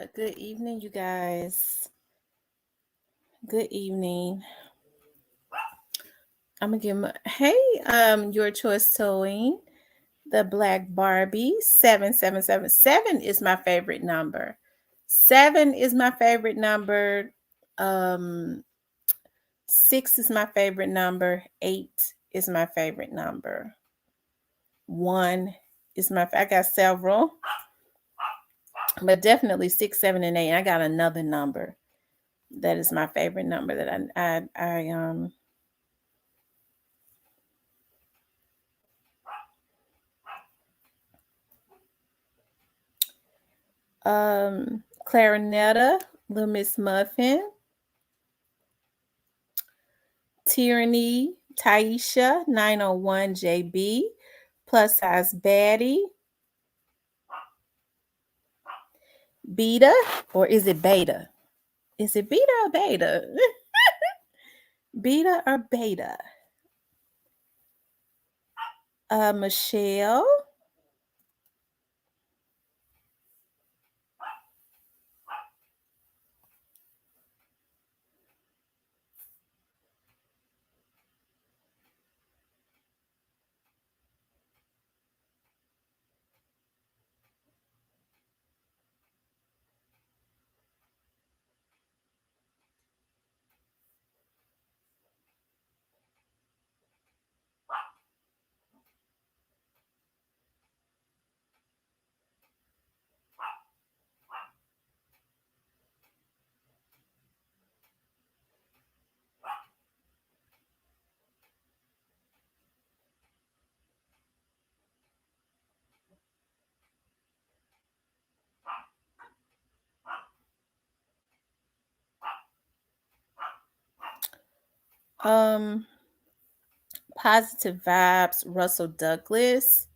Good evening, you guys. Good evening. I'm gonna give my your choice towing the black Barbie 7777 is my favorite number. 7 is my favorite number. Um 6 is my favorite number. 8 is my favorite number. 1 is I got several, but definitely 6, 7, and 8. I got another number that is my favorite number that Clarinetta, Little Miss Muffin, Tyranny, Taisha, 901 JB, Plus Size Baddie, Beta, or is it Beta? Is it Beta or Beta? Beta or Beta? Michelle, Positive Vibes, Russell Douglas.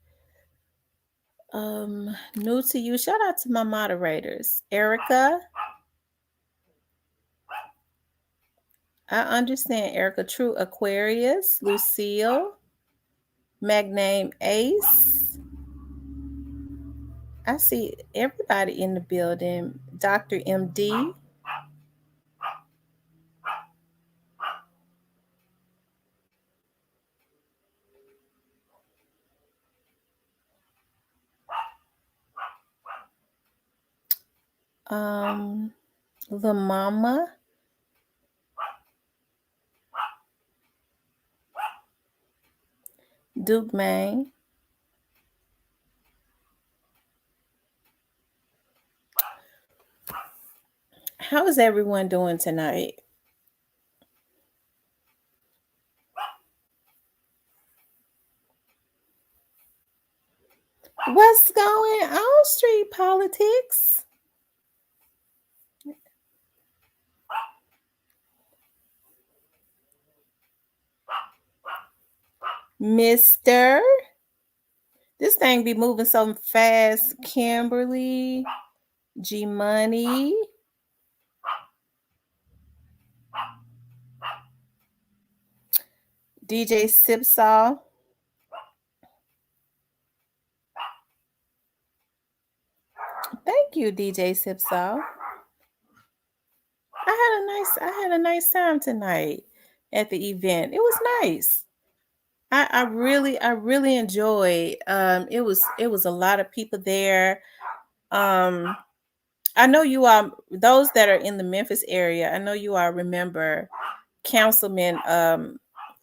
New to you. Shout out to my moderators. Erica. I understand Erica. True Aquarius. Lucille. Magname Ace. I see everybody in the building. Dr. MD. The Mama. Duke Main. How is everyone doing tonight? What's going on, street politics? Mr. This thing be moving so fast. Kimberly, G Money, DJ Sipsaw. Thank you, DJ Sipsaw. I had a nice time tonight at the event. It was nice. I really enjoyed. It was a lot of people there. I know you all, those that are in the Memphis area, I know you all remember Councilman,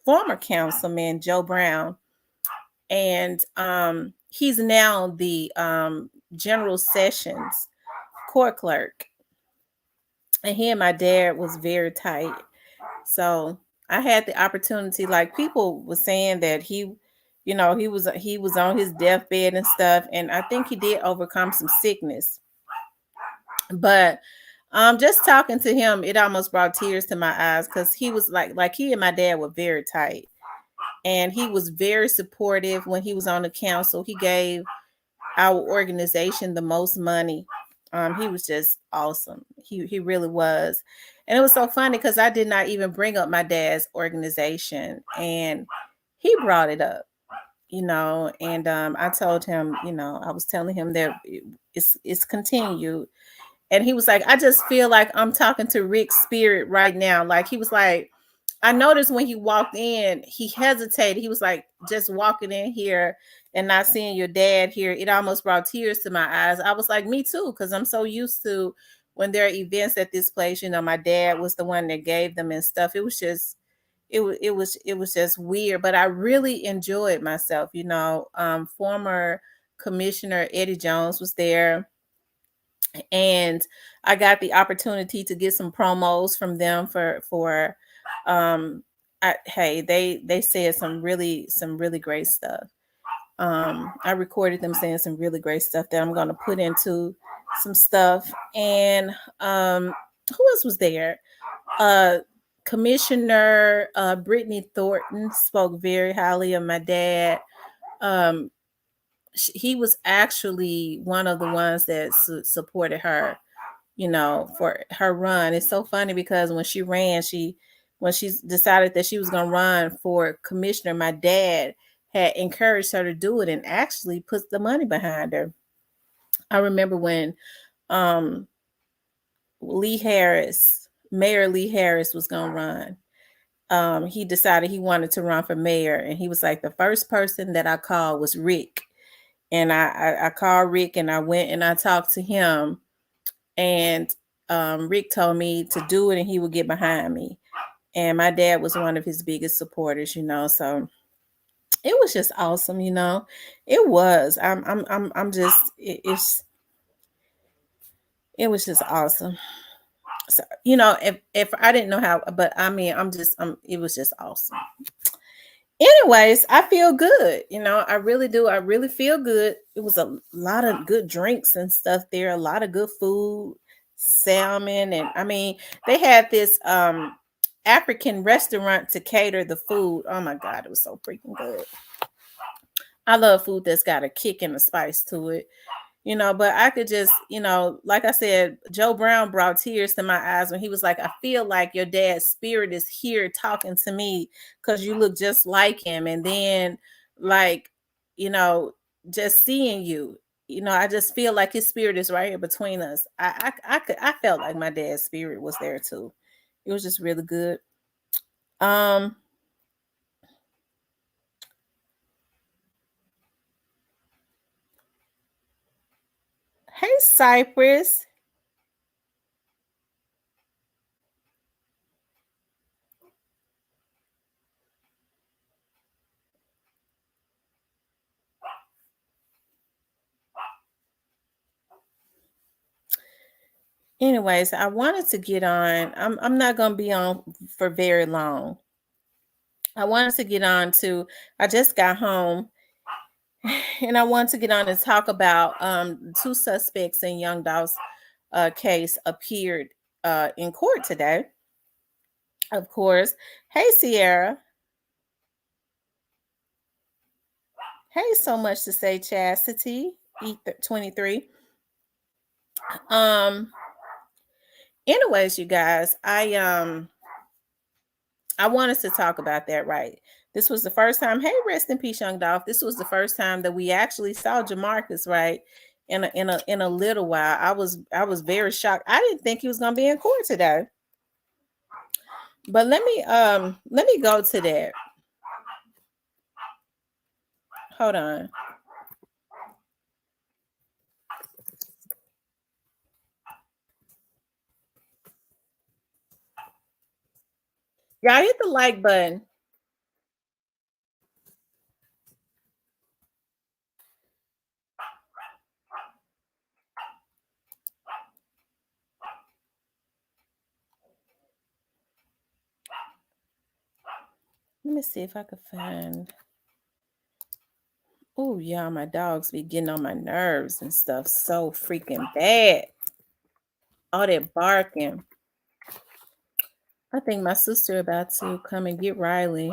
former Councilman Joe Brown, and he's now the General Sessions court clerk, and he and my dad was very tight. So I had the opportunity, like people were saying that he was on his deathbed and stuff, and I think he did overcome some sickness. But just talking to him, it almost brought tears to my eyes because he was like he and my dad were very tight, and he was very supportive when he was on the council. He gave our organization the most money. He was just awesome. He really was. And it was so funny because I did not even bring up my dad's organization, and he brought it up, and I told him, I was telling him that it's continued, And he was like, I just feel like I'm talking to Rick's spirit right now. Like he was like, I noticed when he walked in, he hesitated. He was like, just walking in here and not seeing your dad here, it almost brought tears to my eyes. I was like, me too, because I'm so used to when there are events at this place, my dad was the one that gave them and stuff. It was just it was just weird, but I really enjoyed myself. Former Commissioner Eddie Jones was there, and I got the opportunity to get some promos from them for hey, they said some really great stuff. I recorded them saying some really great stuff that I'm going to put into some stuff. And who else was there? uh Commissioner Brittany Thornton spoke very highly of my dad. um he was actually one of the ones that supported her, for her run. It's so funny because when she decided that she was going to run for commissioner, my dad had encouraged her to do it and actually put the money behind her. I remember when um Mayor Lee Harris was going to run. He decided he wanted to run for mayor, and he was like, the first person that I called was Rick. And I called Rick, and I went and I talked to him, and Rick told me to do it and he would get behind me. And my dad was one of his biggest supporters, so it was just awesome. It was. I'm just it was just awesome. So, if I didn't know how, but I mean, it was just awesome. Anyways, I feel good. I really do. I really feel good. It was a lot of good drinks and stuff there, a lot of good food, salmon. And I mean, they had this African restaurant to cater the food. Oh my God, it was so freaking good. I love food that's got a kick and a spice to it. But I could just, like I said, Joe Brown brought tears to my eyes when he was like, I feel like your dad's spirit is here talking to me because you look just like him. And then, like, you know, just seeing you, I just feel like his spirit is right here between us. I felt like my dad's spirit was there too. It was just really good. Um, hey, Cypress. Anyways, I wanted to get on. I'm not gonna be on for very long. I wanted to get on to, I just got home and I wanted to get on and talk about two suspects in Young Dolph's case appeared in court today. Of course. Hey, Sierra. Hey, so much to say, Chastity, E23. Um, anyways, you guys, I wanted to talk about that, right? This was the first time. Hey, rest in peace, Young Dolph. This was the first time that we actually saw Jemarcus, right? In a little while. I was very shocked. I didn't think he was gonna be in court today. But let me go to that. Hold on. Y'all hit the like button. Let me see if I could find. Oh, yeah, my dogs be getting on my nerves and stuff so freaking bad. All that barking. I think my sister about to come and get Riley.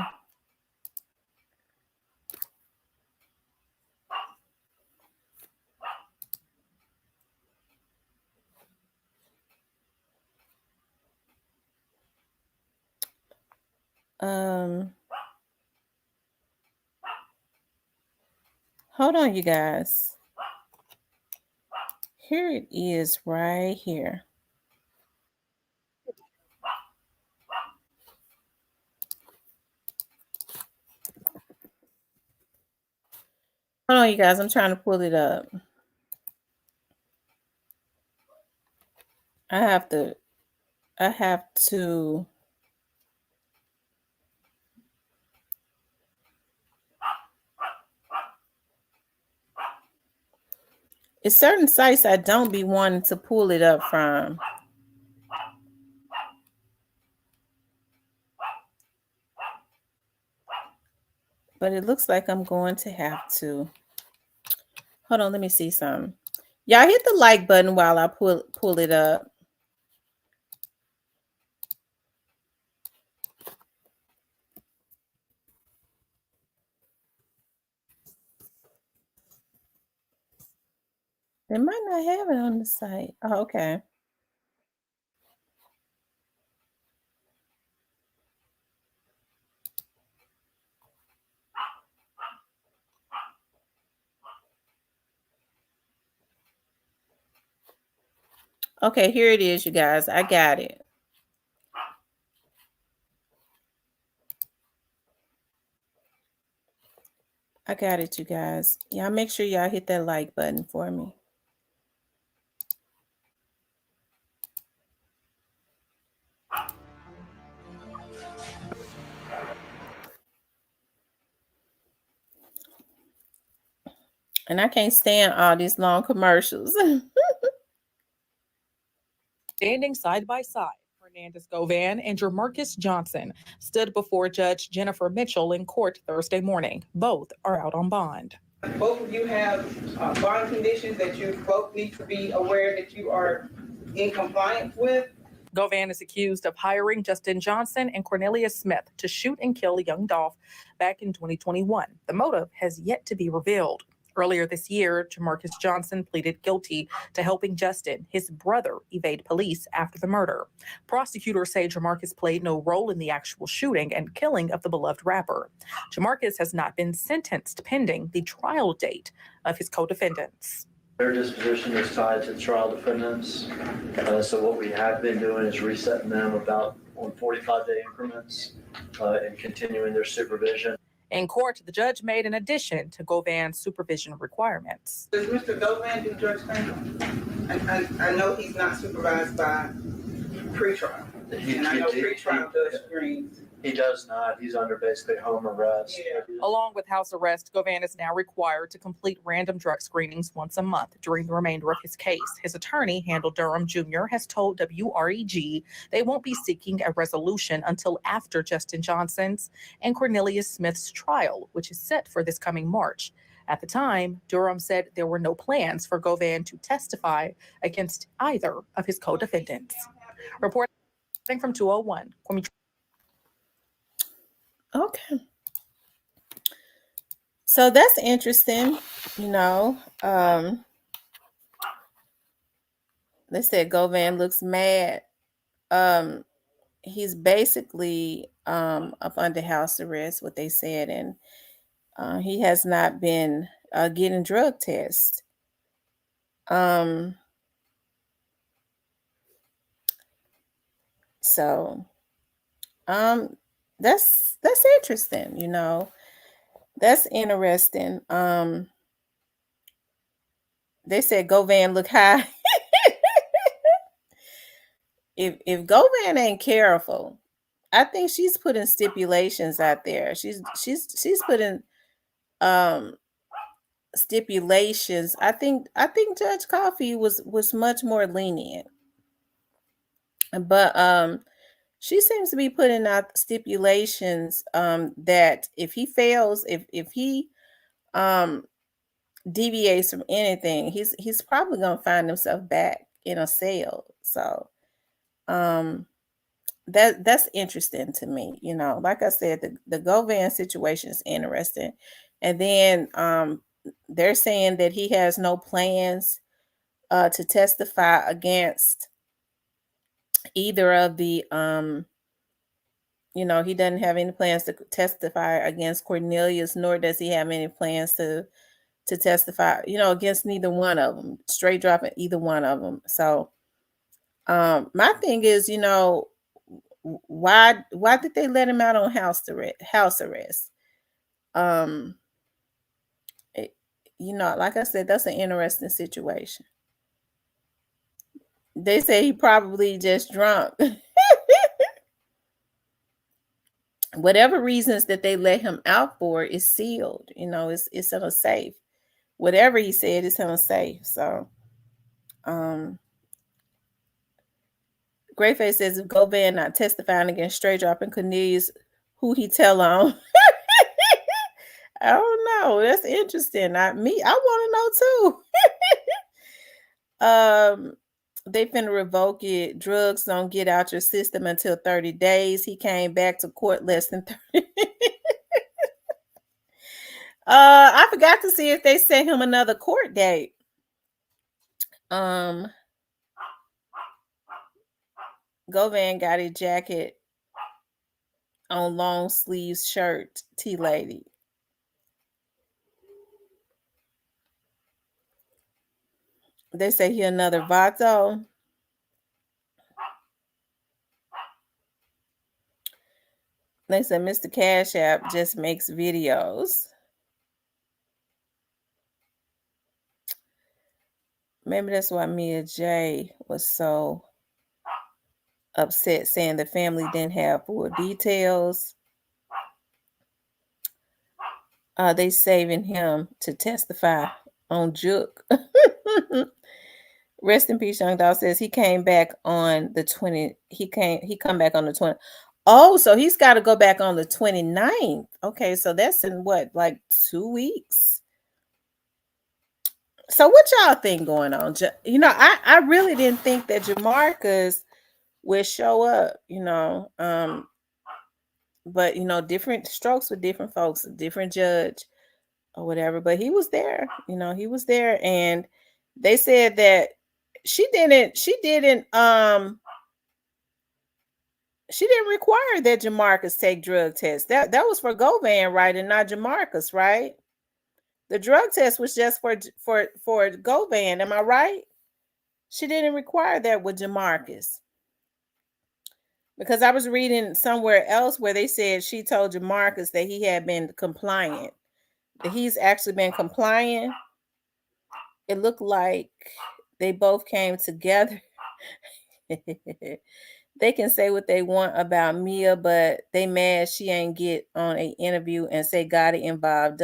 Um, Hold on, you guys. Here it is right here. Hold on, you guys. I'm trying to pull it up. I have to. It's certain sites I don't be wanting to pull it up from. But it looks like I'm going to have to. Hold on, let me see something. Y'all hit the like button while I pull it up. They might not have it on the site. Oh, okay. Okay, here it is, you guys. I got it. I got it, you guys. Y'all make sure y'all hit that like button for me. And I can't stand all these long commercials. Standing side by side, Hernandez Govan and Jemarcus Johnson stood before Judge Jennifer Mitchell in court Thursday morning. Both are out on bond. Both of you have bond conditions that you both need to be aware that you are in compliance with. Govan is accused of hiring Justin Johnson and Cornelius Smith to shoot and kill young Dolph back in 2021. The motive has yet to be revealed. Earlier this year, Jemarcus Johnson pleaded guilty to helping Justin, his brother, evade police after the murder. Prosecutors say Jemarcus played no role in the actual shooting and killing of the beloved rapper. Jemarcus has not been sentenced pending the trial date of his co-defendants. Their disposition is tied to the trial defendants. So what we have been doing is resetting them about on 45-day increments and continuing their supervision. In court, the judge made an addition to Govan's supervision requirements. Does Mr. Govan do drug screening? I know he's not supervised by pretrial. And I know pretrial does screens. He does not. He's under basically home arrest. Yeah. Along with house arrest, Govan is now required to complete random drug screenings once a month during the remainder of his case. His attorney, Handel Durham Jr., has told WREG they won't be seeking a resolution until after Justin Johnson's and Cornelius Smith's trial, which is set for this coming March. At the time, Durham said there were no plans for Govan to testify against either of his co-defendants. Reporting from 201. Okay. So that's interesting, you know. They said Govan looks mad. He's basically up under house arrest, what they said, and he has not been getting drug tests. So that's interesting, you know. That's interesting. They said Govan look high. if Govan ain't careful, I think she's putting stipulations out there. She's putting stipulations. I think Judge Coffey was much more lenient. But she seems to be putting out stipulations that if he fails, if he deviates from anything, he's probably gonna find himself back in a cell. So that's interesting to me. You know, like I said, the Govan situation is interesting. And then they're saying that he has no plans to testify against either of the you know, he doesn't have any plans to testify against Cornelius, nor does he have any plans to to testify, against neither one of them, straight dropping either one of them. So my thing is, why did they let him out on house arrest? Like I said, that's an interesting situation. They say he probably just drunk. Whatever reasons that they let him out for is sealed. It's in a safe. Whatever he said is in a safe. So, Greyface says if Govan not testifying against Straight Drop and Cornelius, who he tell on? I don't know. That's interesting. I want to know too. They finna revoke it. Drugs don't get out your system until 30 days. He came back to court less than 30. I forgot to see if they sent him another court date. Govan got a jacket on long sleeves shirt, T-Lady. They say he another Vato. They said Mr. Cash App just makes videos. Maybe that's why Mia J was so upset, saying the family didn't have full details. They saving him to testify on Juke. Rest in peace, Young Dog says he came back on the 20. He come back on the 20. Oh, so he's got to go back on the 29th. Okay, so that's in what, like 2 weeks? So what y'all think going on? I really didn't think that Jemarcus would show up, but different strokes with different folks, a different judge or whatever, but he was there, he was there. And they said that she didn't require that Jemarcus take drug tests. That was for Govan, right? And not Jemarcus, right? The drug test was just for Govan. Am I right? She didn't require that with Jemarcus. Because I was reading somewhere else where they said she told Jemarcus that he had been compliant. That he's actually been compliant. It looked like they both came together. They can say what they want about Mia, but they mad she ain't get on an interview and say Gotti involved.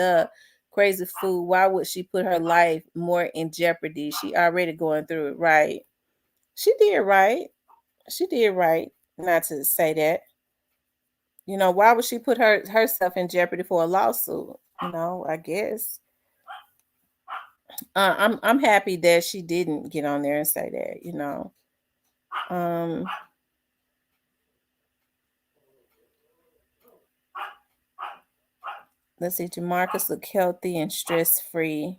Crazy fool. Why would she put her life more in jeopardy? She already going through it, right? She did right. She did right not to say that. Why would she put herself in jeopardy for a lawsuit? I guess. I'm happy that she didn't get on there and say that, Let's see, Jemarcus look healthy and stress-free.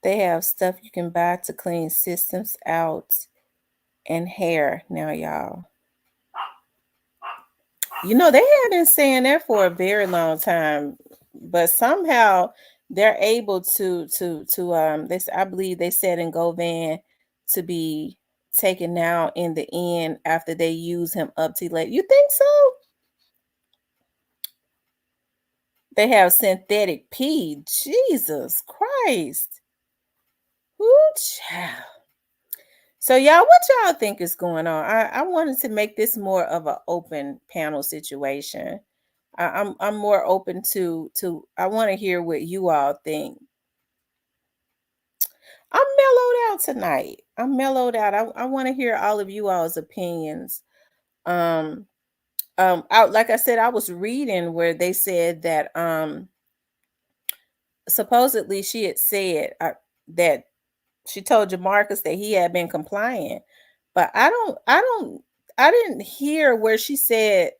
They have stuff you can buy to clean systems out and hair now, y'all. They have been saying that for a very long time, but somehow they're able to I believe they said in Govan to be taken now in the end after they use him up to late. You think so? They have synthetic pee. Jesus Christ. Ooh, child. So y'all, what y'all think is going on? I wanted to make this more of an open panel situation. I'm more open to I want to hear what you all think. I'm mellowed out tonight. I'm mellowed out. I want to hear all of you all's opinions. Like I said, I was reading where they said that supposedly she had said that she told Jemarcus that he had been compliant, but I didn't hear where she said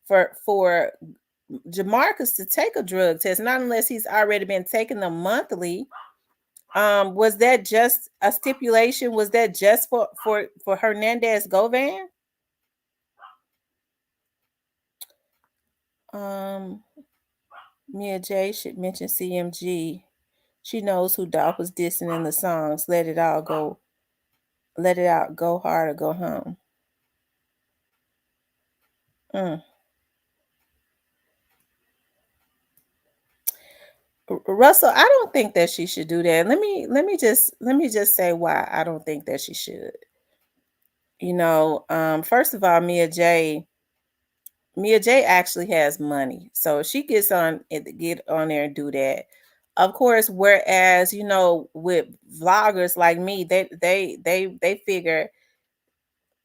for Jemarcus to take a drug test, not unless he's already been taking them monthly. Was that just a stipulation? Was that just for Hernandez Govan? Mia J should mention CMG. She knows who Dolph was dissing in the songs. Let it all go. Let it out. Go hard or go home. Russell, I don't think that she should do that. Let me just say why I don't think that she should. First of all, Mia J actually has money, so if she get on there and do that. Of course, whereas with vloggers like me, they figure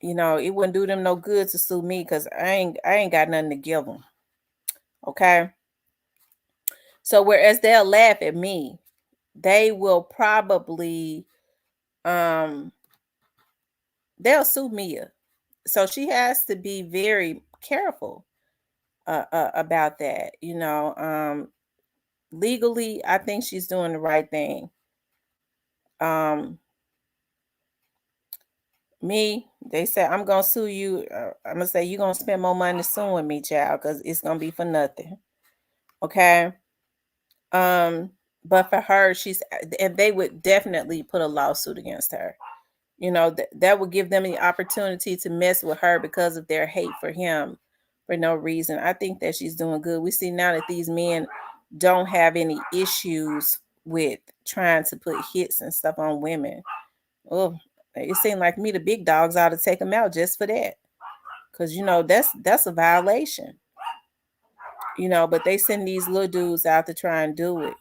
it wouldn't do them no good to sue me because I ain't got nothing to give them. Okay, so whereas they'll laugh at me, they will probably they'll sue Mia. So she has to be very careful about that. Legally, I think she's doing the right thing. Me, they said I'm gonna sue you. I'm gonna say you're gonna spend more money suing me, child, because it's gonna be for nothing. Okay. But for her, and they would definitely put a lawsuit against her. That would give them the opportunity to mess with her because of their hate for him for no reason. I think that she's doing good. We see now that these men don't have any issues with trying to put hits and stuff on women. Oh, it seemed like me, the big dogs ought to take them out just for that. Because, that's a violation. But they send these little dudes out to try and do it.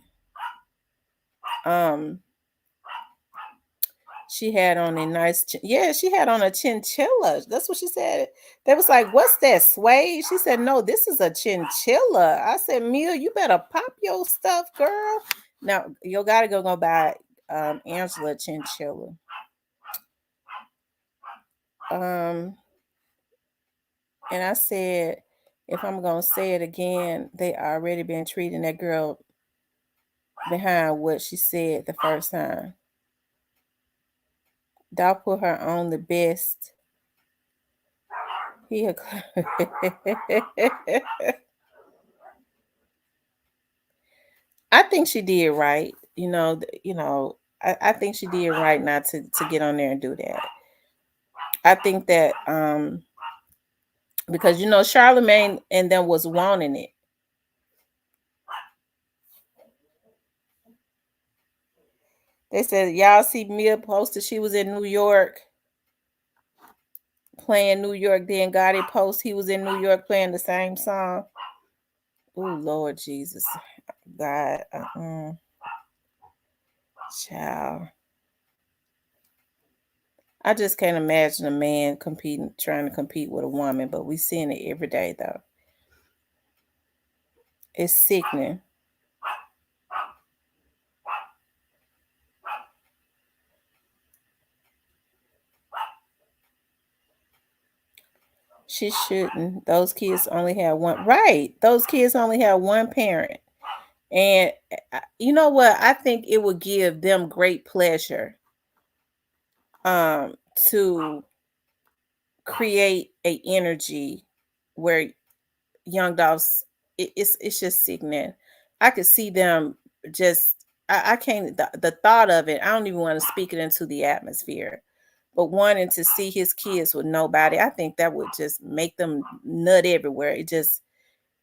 She had on a nice, she had on a chinchilla. That's what she said. They was like, what's that, suede? She said, no, this is a chinchilla. I said, Mia, you better pop your stuff, girl. Now, you got to go buy Angela a chinchilla. And I said, if I'm going to say it again, they already been treating that girl behind what she said the first time. Dolph put her on the best. I think she did right. I think she did right not to get on there and do that. I think that because Charlemagne and them was wanting it. They said, y'all see Mia posted she was in New York playing New York. Then Gotti post he was in New York playing the same song. Oh, Lord Jesus. God. Child. I just can't imagine a man trying to compete with a woman, but we seeing it every day, though. It's sickening. She shouldn't. Those kids only have one. Right. Those kids only have one parent. And you know what? I think it would give them great pleasure to create a energy where young dogs, it's just sickening. I could see them just, I can't, the thought of it, I don't even want to speak it into the atmosphere. But wanting to see his kids with nobody, I think that would just make them nut everywhere. It just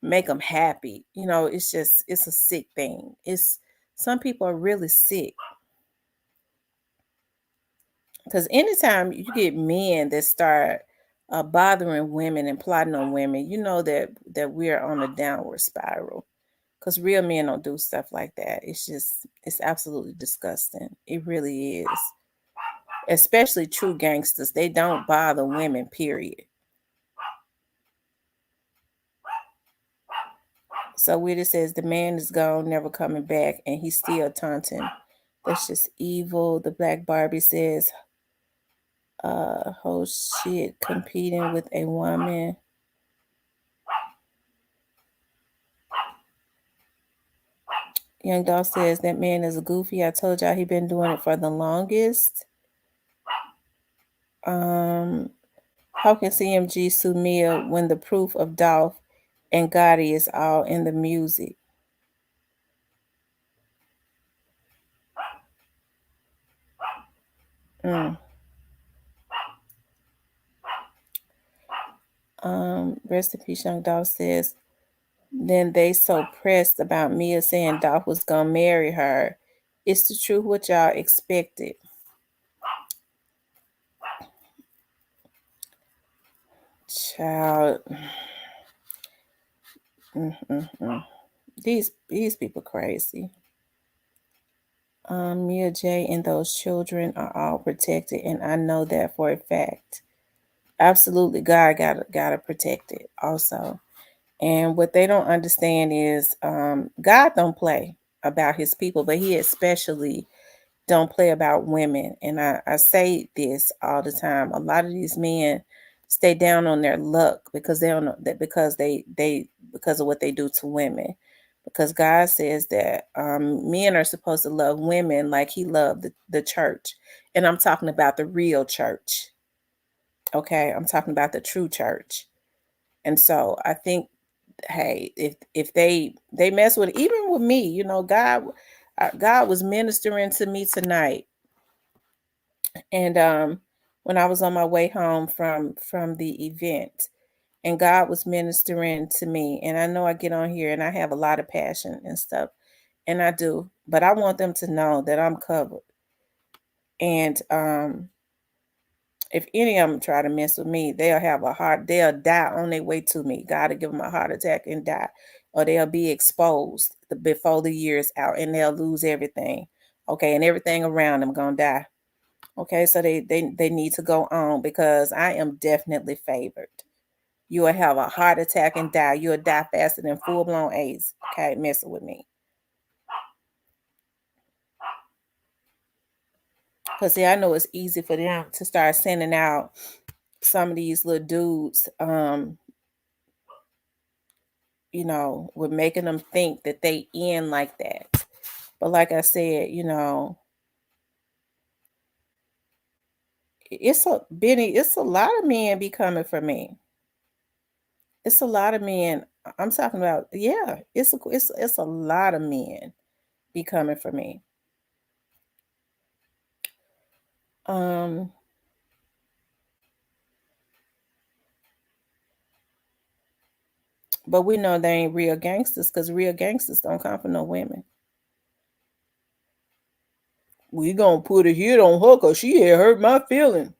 make them happy. It's a sick thing. Some people are really sick. Because anytime you get men that start bothering women and plotting on women, you know that we're on a downward spiral. Because real men don't do stuff like that. It's absolutely disgusting. It really is. Especially true gangsters. They don't bother women, period. So Witter says the man is gone, never coming back, and he's still taunting. That's just evil. The Black Barbie says, whole shit, competing with a woman. Young Dog says that man is a goofy. I told y'all he been doing it for the longest. How can CMG sue Mia when the proof of Dolph and Gotti is all in the music? Rest in peace, Young Dolph says, then they so pressed about Mia saying Dolph was gonna marry her. It's the truth what y'all expected. Child. These people crazy. Mia J and those children are all protected, and I know that for a fact. Absolutely, God gotta protect it also. And what they don't understand is God don't play about his people, but he especially don't play about women. And I say this all the time. A lot of these men stay down on their luck because they don't know that because because of what they do to women. Because God says that men are supposed to love women like he loved the church. And I'm talking about the real church. Okay, I'm talking about the true church. And so I think, hey, if they mess with, even with me, you know, God was ministering to me tonight. And when I was on my way home from the event, and God was ministering to me, and I know I get on here and I have a lot of passion and stuff, and I do, but I want them to know that I'm covered. And if any of them try to mess with me, they'll die on their way to me. God will give them a heart attack and die, or they'll be exposed before the year is out, and they'll lose everything. Okay, and everything around them gonna die. Okay, so they need to go on, because I am definitely favored. You will have a heart attack and die. You'll die faster than full-blown AIDS. Okay, messing with me. Because see, I know it's easy for them to start sending out some of these little dudes, you know, with making them think that they in like that. But like I said, you know, it's a lot of men be coming for me. It's a lot of men. I'm talking about, yeah, it's a lot of men be coming for me. But we know they ain't real gangsters, because real gangsters don't come for no women. We gonna put a hit on her because she had hurt my feeling.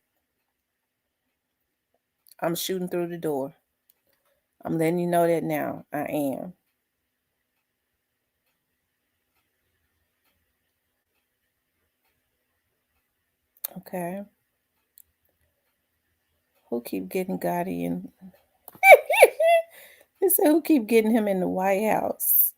I'm shooting through the door. I'm letting you know that now. I am. Okay. Who keep getting Gotti in? He said, who keep getting him in the White House?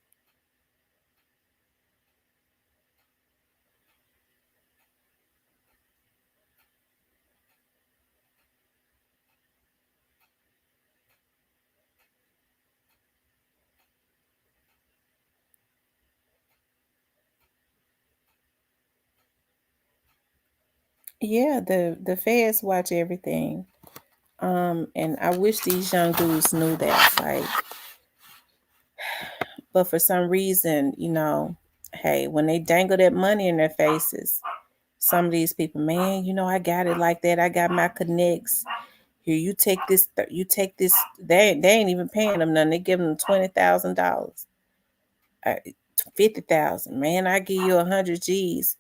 Yeah, the feds watch everything. And I wish these young dudes knew that. Like, but for some reason, you know, hey, when they dangle that money in their faces, some of these people, man, you know, I got it like that. I got my connects. Here, you take this. You take this. They ain't even paying them nothing. They give them $20,000, 50,000. Man, I give you 100 G's.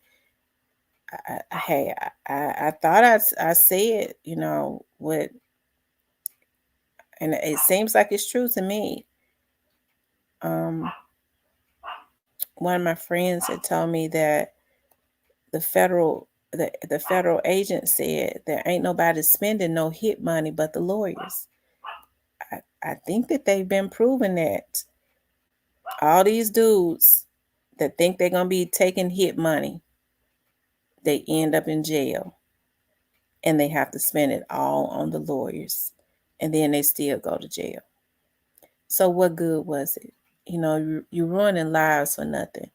Hey, I thought I said, you know what, and it seems like it's true to me. One of my friends had told me that the federal agent said there ain't nobody spending no hit money but the lawyers. I think that they've been proving that all these dudes that think they're gonna be taking hit money, they end up in jail, and they have to spend it all on the lawyers, and then they still go to jail. So what good was it? You know, you're ruining lives for nothing,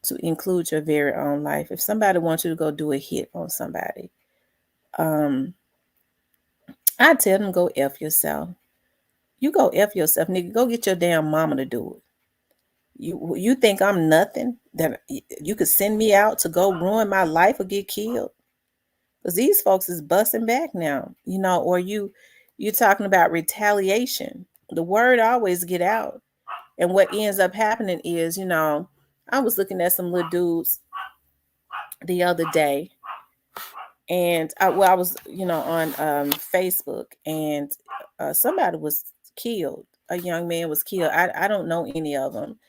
to include your very own life. If somebody wants you to go do a hit on somebody, I tell them, go F yourself. You go F yourself, nigga. Go get your damn mama to do it. You think I'm nothing that you could send me out to go ruin my life or get killed? because these folks is busting back now, or you talking about retaliation. The word always get out. And what ends up happening is, I was looking at some little dudes the other day, and I was, on Facebook, and somebody was killed. A young man was killed. I don't know any of them.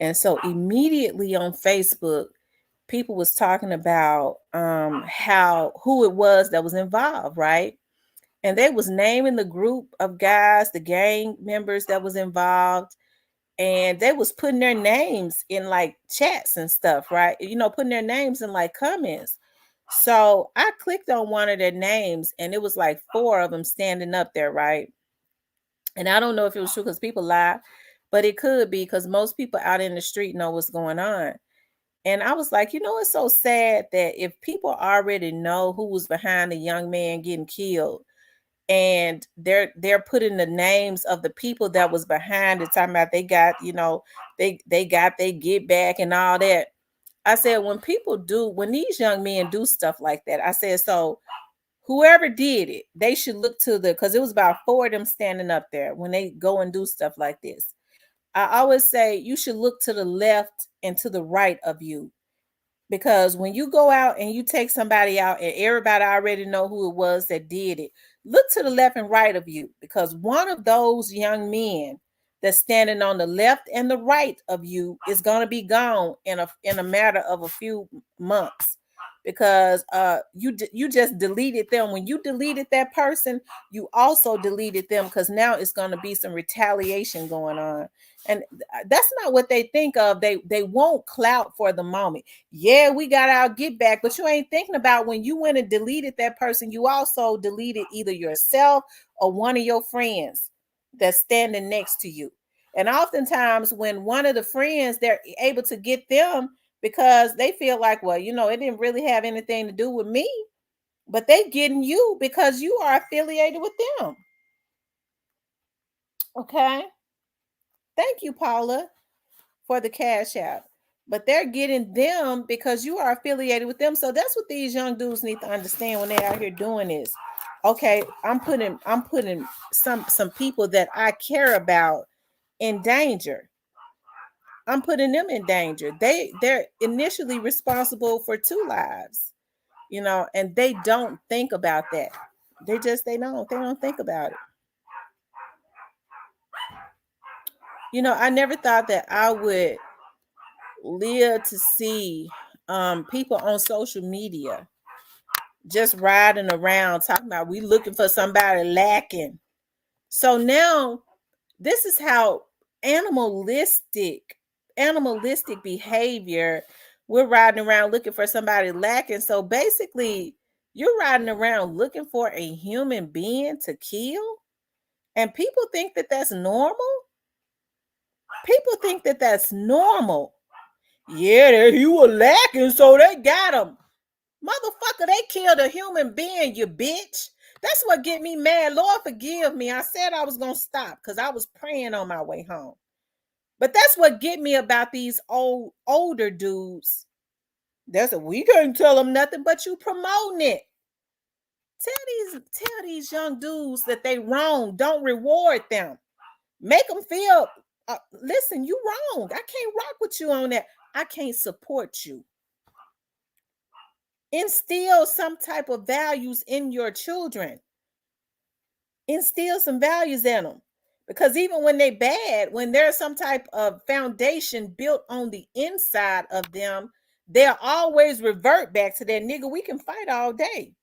And so immediately on Facebook, people was talking about who it was that was involved, right? And they was naming the group of guys, the gang members that was involved, and they was putting their names in like chats and stuff, right? Putting their names in like comments. So I clicked on one of their names, and it was like 4 of them standing up there, right? And I don't know if it was true because people lie, but it could be because most people out in the street know what's going on. And I was like, it's so sad that if people already know who was behind the young man getting killed, and they're putting the names of the people that was behind it, talking about they got, they got they get back and all that. I said, when these young men do stuff like that, I said, so whoever did it, they should look to because it was about 4 of them standing up there when they go and do stuff like this. I always say you should look to the left and to the right of you. Because when you go out and you take somebody out and everybody already know who it was that did it, look to the left and right of you, because one of those young men that's standing on the left and the right of you is going to be gone in a matter of a few months, because you just deleted them. When you deleted that person, you also deleted them, because now it's going to be some retaliation going on. And that's not what they think of. They want clout for the moment. Yeah, we got our get back, but you ain't thinking about when you went and deleted that person, you also deleted either yourself or one of your friends that's standing next to you. And oftentimes when one of the friends, they're able to get them because they feel like, well, it didn't really have anything to do with me, but they getting you because you are affiliated with them. Okay. Thank you, Paula, for the cash out. But they're getting them because you are affiliated with them. So that's what these young dudes need to understand when they're out here doing this. Okay, I'm putting some people that I care about in danger. I'm putting them in danger. They're initially responsible for 2 lives, and they don't think about that. They don't think about it. I never thought that I would live to see people on social media just riding around talking about we looking for somebody lacking. So now this is how animalistic behavior. We're riding around looking for somebody lacking. So basically, you're riding around looking for a human being to kill, and people think that that's normal. People think that that's normal. Yeah, he was lacking, so they got him. Motherfucker, they killed a human being, you bitch. That's what get me mad. Lord, forgive me. I said I was going to stop because I was praying on my way home. But that's what get me about these older dudes. We can't tell them nothing, but you promoting it. Tell these young dudes that they wrong. Don't reward them. Make them feel, listen, you wrong. I can't rock with you on that. I can't support you. Instill some type of values in your children. Instill some values in them. Because even when they bad, when there's some type of foundation built on the inside of them, they'll always revert back to that nigga. We can fight all day.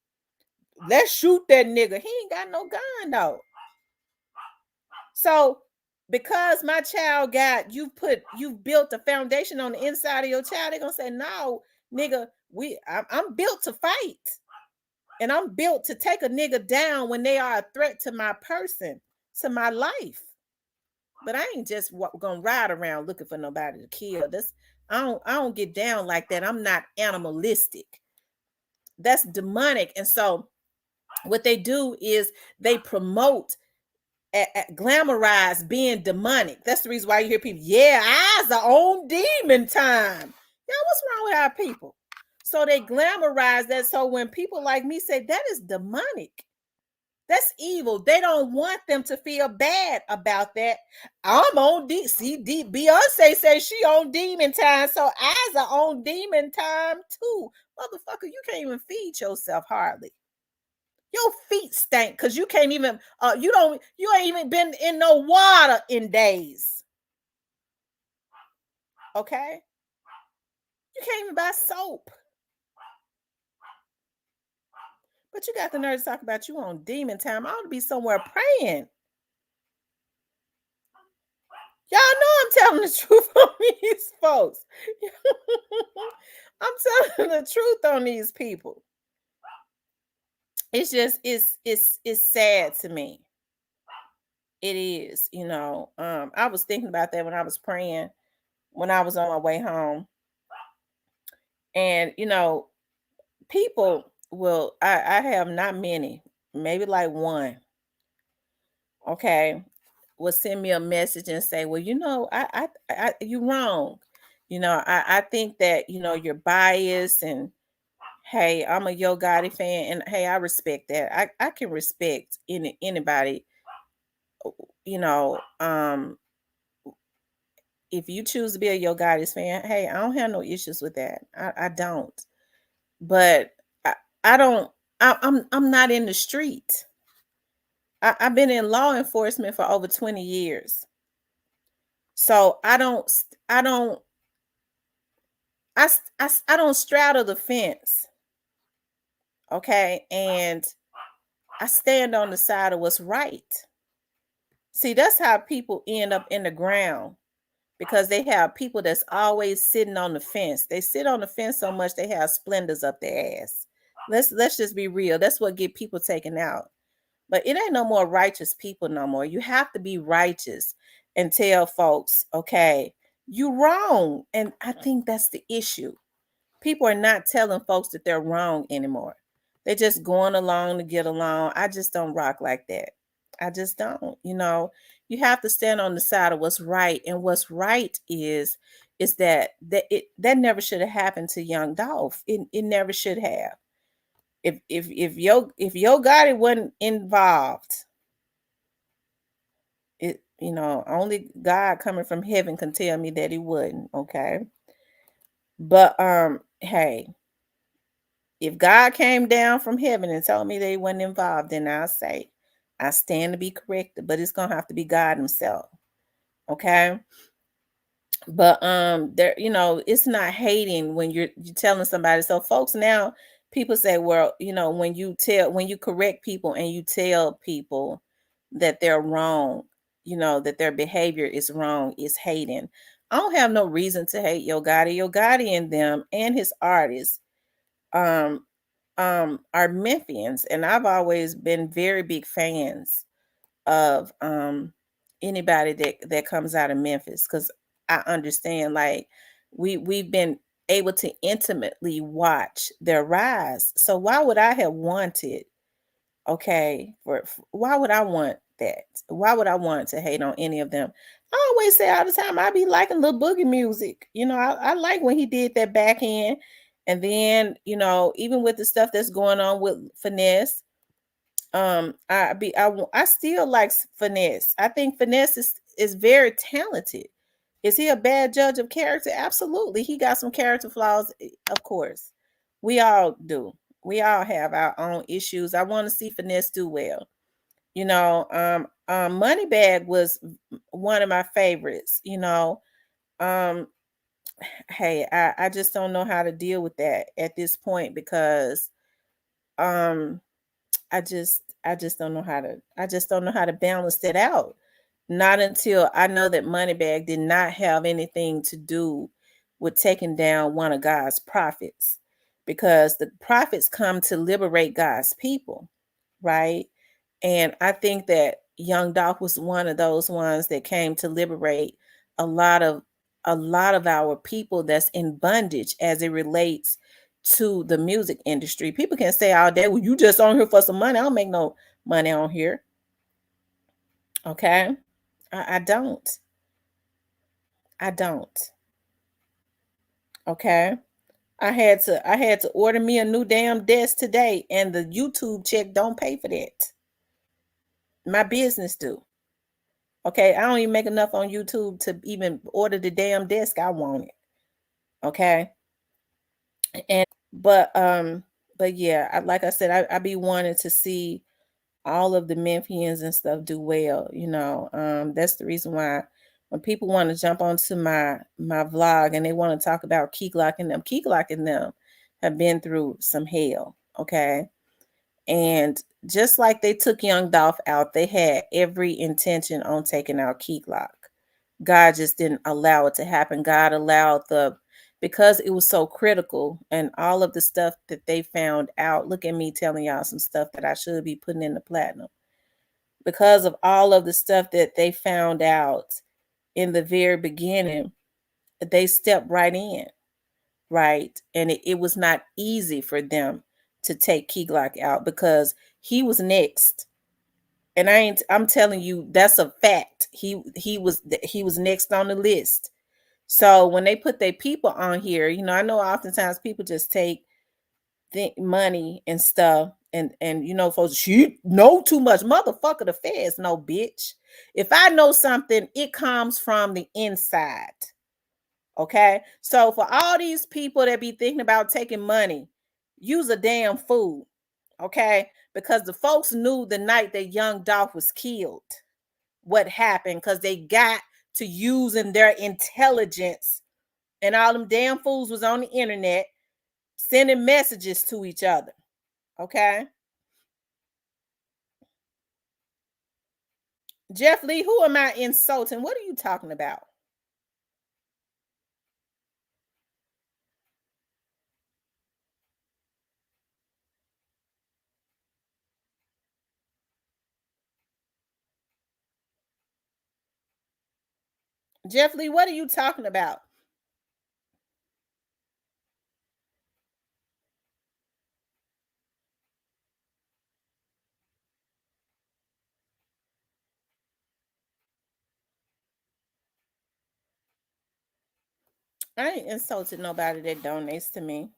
Let's shoot that nigga. He ain't got no gun though. So because my child you've built a foundation on the inside of your child, they're gonna say, no, nigga, I'm built to fight. And I'm built to take a nigga down when they are a threat to my person, to my life. But I ain't just gonna ride around looking for nobody to kill. I don't get down like that. I'm not animalistic. That's demonic. And so what they do is they promote, glamorize being demonic. That's the reason why you hear people, eyes are on demon time. What's wrong with our people? So they glamorize that. So when people like me say that is demonic, that's evil, they don't want them to feel bad about that. I'm on Beyonce says she on demon time, so eyes are on demon time too. Motherfucker, you can't even feed yourself hardly. Your feet stink because you can't even you ain't even been in no water in days. Okay? You can't even buy soap. But you got the nerve to talk about you on demon time. I ought to be somewhere praying. Y'all know I'm telling the truth on these folks. I'm telling the truth on these people. It's just it's sad to me. It is, you know. I was thinking about that when I was praying, when I was on my way home. And you know, people will I have not many, maybe like one, okay, will send me a message and say, well, you know, I you wrong. You know, I think that, you know, you're biased, and hey, I'm a Yo Gotti fan, and hey, I respect that. I can respect anybody, you know, if you choose to be a Yo Gotti's fan, hey, I don't have no issues with that. I don't. But I don't I'm not in the street. I've been in law enforcement for over 20 years. So I don't straddle the fence. Okay. And I stand on the side of what's right. See, that's how people end up in the ground, because they have people that's always sitting on the fence. They sit on the fence so much they have splendors up their ass. Let's just be real. That's what get people taken out. But it ain't no more righteous people no more. You have to be righteous and tell folks, okay, you wrong. And I think that's the issue. People are not telling folks that they're wrong anymore. They're just going along to get along. I just don't rock like that. I just don't. You know, you have to stand on the side of what's right. And what's right is that never should have happened to young Dolph. It never should have. If Yo Gotti wasn't involved, it, you know, only God coming from heaven can tell me that he wouldn't. Okay. But hey, if God came down from heaven and told me they wasn't involved, then I'll say I stand to be corrected. But it's gonna have to be God himself. Okay. But there, you know, it's not hating when you're telling somebody. So folks now, people say, well, you know, when you correct people and you tell people that they're wrong, you know, that their behavior is wrong, is hating. I don't have no reason to hate Yo Gotti. Yo Gotti and them and his artists um are Memphians, and I've always been very big fans of anybody that comes out of Memphis, because I understand, like, we've been able to intimately watch their rise. So why would I have wanted, okay, why would I want that? Why would I want to hate on any of them? I always say all the time, I be liking little boogie music. You know, I like when he did that back end. And then, you know, even with the stuff that's going on with Finesse, I still like Finesse. I think Finesse is very talented. Is he a bad judge of character? Absolutely. He got some character flaws, of course. We all do. We all have our own issues. I want to see Finesse do well. You know, Moneybag was one of my favorites, you know. Um, hey, I just don't know how to deal with that at this point, because um I just don't know how to balance that out. Not until I know that Moneybag did not have anything to do with taking down one of God's prophets, because the prophets come to liberate God's people, right? And I think that Young Dolph was one of those ones that came to liberate a lot of our people that's in bondage as it relates to the music industry. People can say all day, well, you just on here for some money. I don't make no money on here. Okay. I don't. I don't. Okay. I had to order me a new damn desk today, and the YouTube check don't pay for that. My business do. Okay, I don't even make enough on YouTube to even order the damn desk I wanted. Okay. But yeah, like I said, I be wanting to see all of the Memphians and stuff do well. That's the reason why when people want to jump onto my vlog and they want to talk about Key Glock and them have been through some hell. Okay. And just like they took Young Dolph out, they had every intention on taking out Key Glock. God just didn't allow it to happen. God allowed because it was so critical and all of the stuff that they found out. Look at me telling y'all some stuff that I should be putting in the platinum. Because of all of the stuff that they found out in the very beginning, they stepped right in, right? And it was not easy for them to take Key Glock out because he was next. And I'm telling you, that's a fact. He was next on the list. So when they put their people on here, I know oftentimes people just take money and stuff and folks, she know too much. Motherfucker, the feds know, bitch. If I know something, it comes from the inside. Okay? So for all these people that be thinking about taking money, use a damn fool. Okay? Because the folks knew the night that Young Dolph was killed what happened, because they got to using their intelligence, and all them damn fools was on the internet sending messages to each other. Okay. Jeff Lee, who am I insulting? What are you talking about? Jeff Lee, what are you talking about? I ain't insulted nobody that donates to me.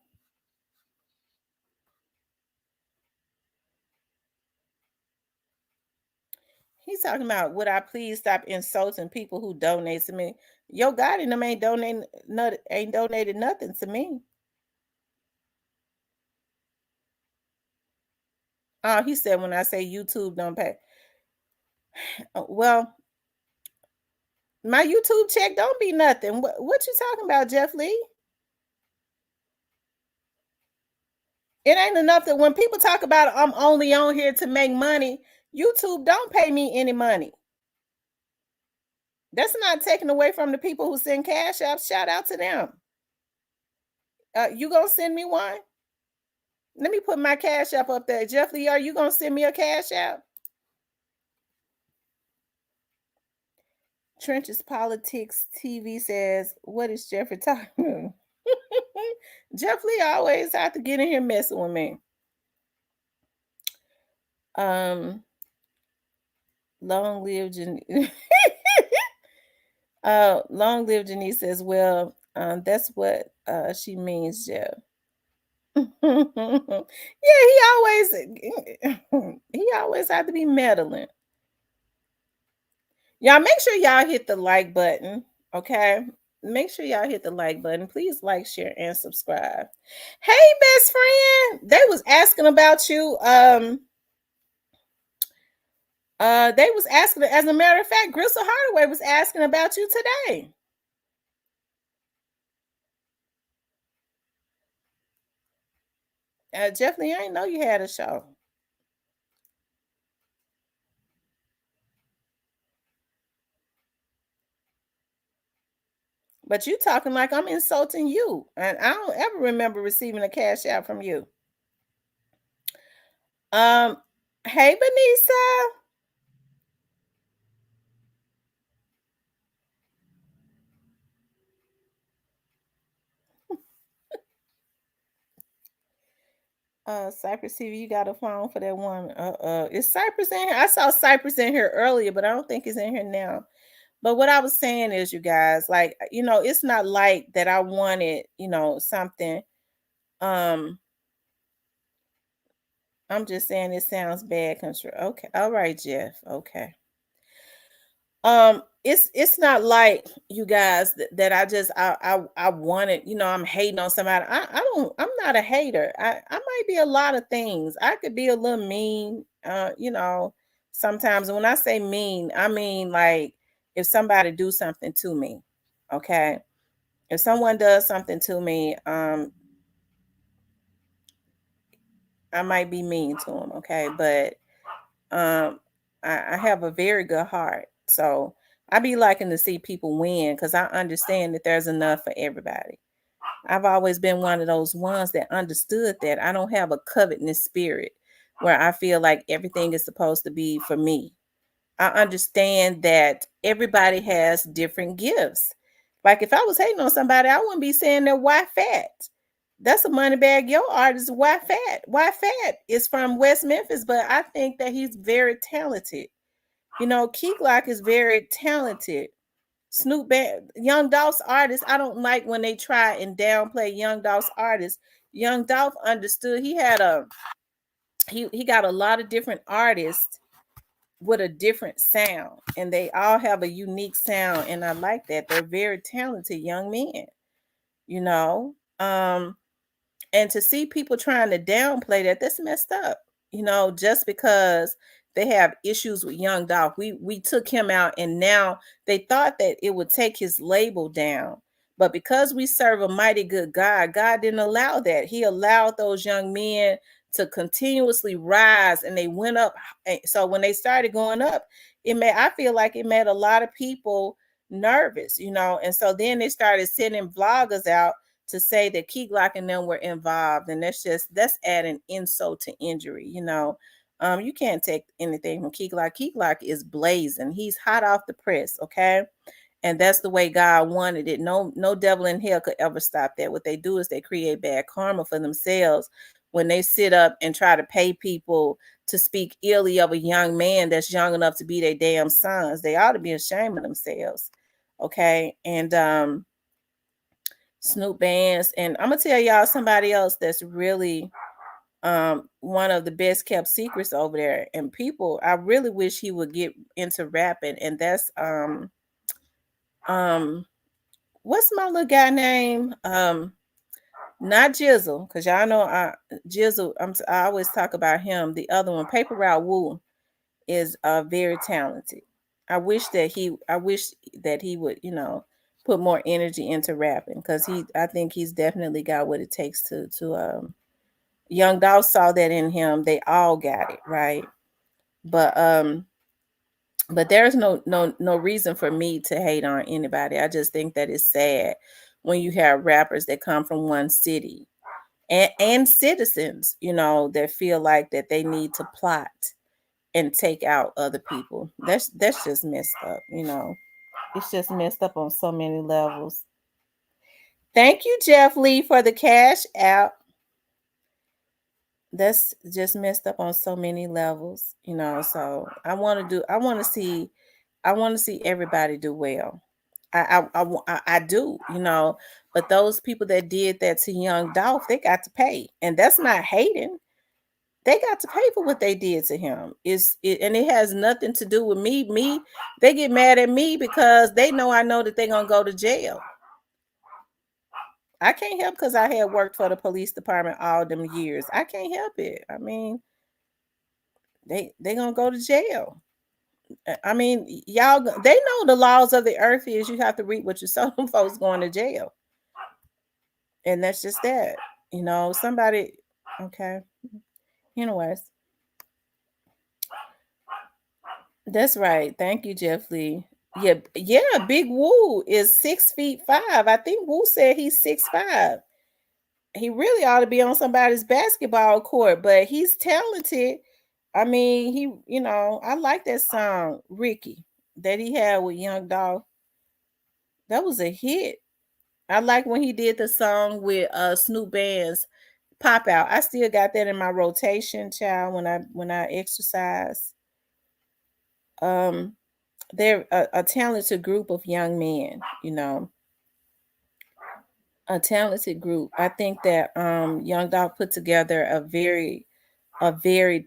He's talking about, would I please stop insulting people who donate to me? Yo, God and them ain't donated nothing to me. Oh, he said when I say YouTube don't pay. Well, my YouTube check don't be nothing. What you talking about, Jeff Lee? It ain't enough that when people talk about I'm only on here to make money, YouTube don't pay me any money. That's not taken away from the people who send cash apps. Shout out to them. You gonna send me one? Let me put my cash app up there. Jeff Lee, are you gonna send me a cash app? Trenches Politics TV says, what is Jeffrey talking about? Jeff Lee always have to get in here messing with me. Long live Janice. Long live Janice says, well, that's what she means, Jeff. Yeah, he always had to be meddling. Y'all make sure y'all hit the like button, okay? Make sure y'all hit the like button. Please like, share, and subscribe. Hey, best friend. They was asking about you. They was asking, as a matter of fact, Gristle Hardaway was asking about you today. Jeff Lee, I didn't know you had a show. But you talking like I'm insulting you. And I don't ever remember receiving a cash out from you. Hey, Vanessa. Cypress TV, you got a phone for that one. Is Cypress in here? I saw Cypress in here earlier, but I don't think it's in here now. But what I was saying is, you guys, like, it's not like that I wanted, something I'm just saying it sounds bad. Okay, all right, Jeff. Okay. It's not like you guys that I wanted, I'm hating on somebody. I'm not a hater. I might be a lot of things. I could be a little mean, sometimes. When I say mean, I mean like if somebody do something to me, okay? If someone does something to me, I might be mean to them, okay? But um I have a very good heart. So I be liking to see people win because I understand that there's enough for everybody. I've always been one of those ones that understood that I don't have a covetous spirit where I feel like everything is supposed to be for me. I understand that everybody has different gifts. Like if I was hating on somebody, I wouldn't be saying that why fat. That's a money bag. Your artist, why fat? Why fat is from West Memphis, but I think that he's very talented. Key Glock is very talented. Snoop Band, Young Dolph's artists, I don't like when they try and downplay Young Dolph's artists. Young Dolph understood he got a lot of different artists with a different sound, and they all have a unique sound, and I like that. They're very talented young men, you know. And to see people trying to downplay that's messed up, just because they have issues with Young Dolph. We took him out, and now they thought that it would take his label down. But because we serve a mighty good God, God didn't allow that. He allowed those young men to continuously rise, and they went up. So when they started going up, I feel like it made a lot of people nervous, and so then they started sending vloggers out to say that Key Glock and them were involved, and that's adding insult to injury. You can't take anything from Key Glock. Key Glock is blazing. He's hot off the press, okay? And that's the way God wanted it. No devil in hell could ever stop that. What they do is they create bad karma for themselves when they sit up and try to pay people to speak illy of a young man that's young enough to be their damn sons. They ought to be ashamed of themselves, okay? And Snoop Bands. And I'm gonna tell y'all somebody else that's really one of the best kept secrets over there. And people, I really wish he would get into rapping. And that's what's my little guy name? Not Jizzle, because y'all know Jizzle, I always talk about him. The other one, Paper Route Wu, is very talented. I wish that he would, put more energy into rapping, because I think he's definitely got what it takes to Young Dolph saw that in him. They all got it, right? But there's no reason for me to hate on anybody. I just think that it's sad when you have rappers that come from one city and citizens, that feel like that they need to plot and take out other people. That's just messed up, It's just messed up on so many levels. Thank you, Jeff Lee, for the cash out. That's just messed up on so many levels, So I want to see everybody do well. I do, But those people that did that to Young Dolph, they got to pay, and that's not hating. They got to pay for what they did to him. And it has nothing to do with me. They get mad at me because they know I know that they're gonna go to jail. I can't help because I had worked for the police department all them years. I can't help it. I mean, they gonna go to jail. I mean, y'all, they know the laws of the earth is you have to reap what you sow. Them folks going to jail, and that's just that. Somebody. Okay. Anyways, that's right. Thank you, Jeff Lee. Yeah. Big Woo is 6'5". I think Woo said he's 6'5". He really ought to be on somebody's basketball court, but he's talented. I mean, I like that song, Ricky, that he had with Young Dolph. That was a hit. I like when he did the song with Snoop Band's Pop Out. I still got that in my rotation, child, when I exercise. They're a talented group of young men, A talented group. I think that Young Dolph put together a very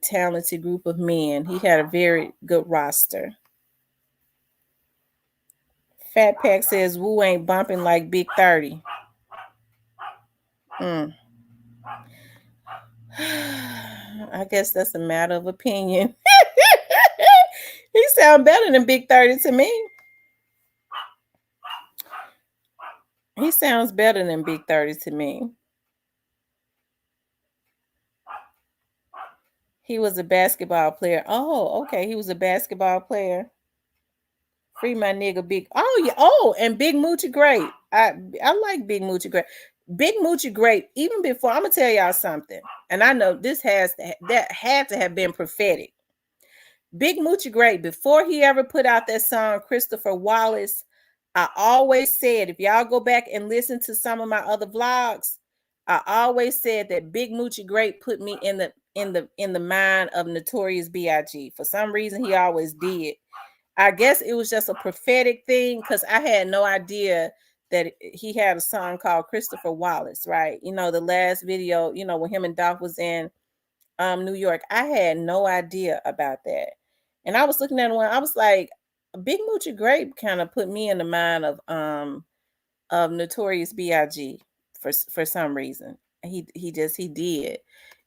talented group of men. He had a very good roster. Fat Pack says Wu ain't bumping like Big 30. I guess that's a matter of opinion. He sounds better than Big 30 to me. He sounds better than Big 30 to me. He was a basketball player. Oh, okay. He was a basketball player. Free my nigga Big. Oh, yeah. Oh, and Big Moochie Great. I like Big Moochie Great. Big Moochie Great, even before, I'm going to tell y'all something. And I know this that had to have been prophetic. Big Moochie Great, before he ever put out that song, Christopher Wallace, I always said, if y'all go back and listen to some of my other vlogs, I always said that Big Moochie Great put me in the mind of Notorious B.I.G. For some reason, he always did. I guess it was just a prophetic thing because I had no idea that he had a song called Christopher Wallace, right? You know, the last video, you know, when him and Dolph was in New York. I had no idea about that. And I was looking at one, I was like, Big Moochie Grape kind of put me in the mind of Notorious B.I.G. for some reason. He did.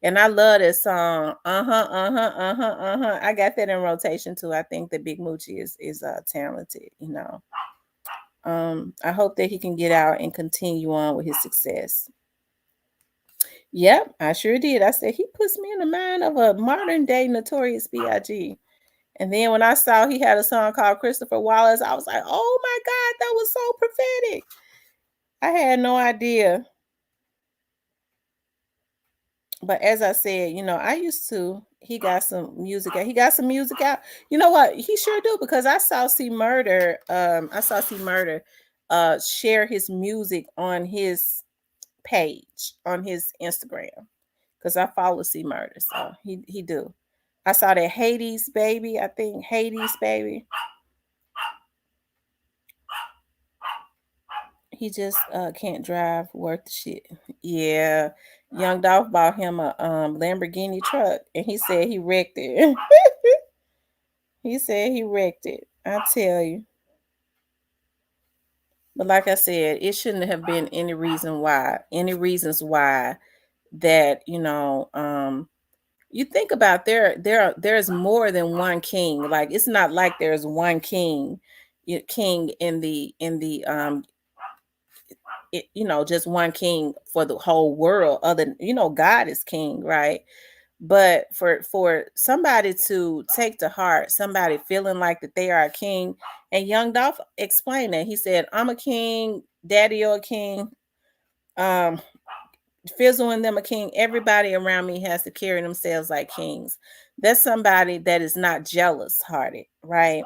And I love this song. I got that in rotation too. I think that Big Moochie is talented, you know. I hope that he can get out and continue on with his success. Yep, I sure did. I said he puts me in the mind of a modern day Notorious B.I.G. And then when I saw he had a song called Christopher Wallace, I was like, oh my God, that was so prophetic. I had no idea. But as I said, you know, he got some music out. He got some music out. You know what? He sure do, because I saw C Murder share his music on his page on his Instagram. Because I follow C Murder. So he do. I saw that Hades Baby. I think Hades Baby. He just can't drive worth the shit. Yeah. Young Dolph bought him a Lamborghini truck and he said he wrecked it. He said he wrecked it. I tell you. But like I said, it shouldn't have been any reasons why that, you know, you think about there's more than one king. Like it's not like there's one king in the you know, just one king for the whole world. Other, you know, God is king, right? But for somebody to take to heart, somebody feeling like that they are a king, and Young Dolph explained that. He said, "I'm a king, Daddy, you're a king. Fizzle and them a king. Everybody around me has to carry themselves like kings." That's somebody that is not jealous hearted, right?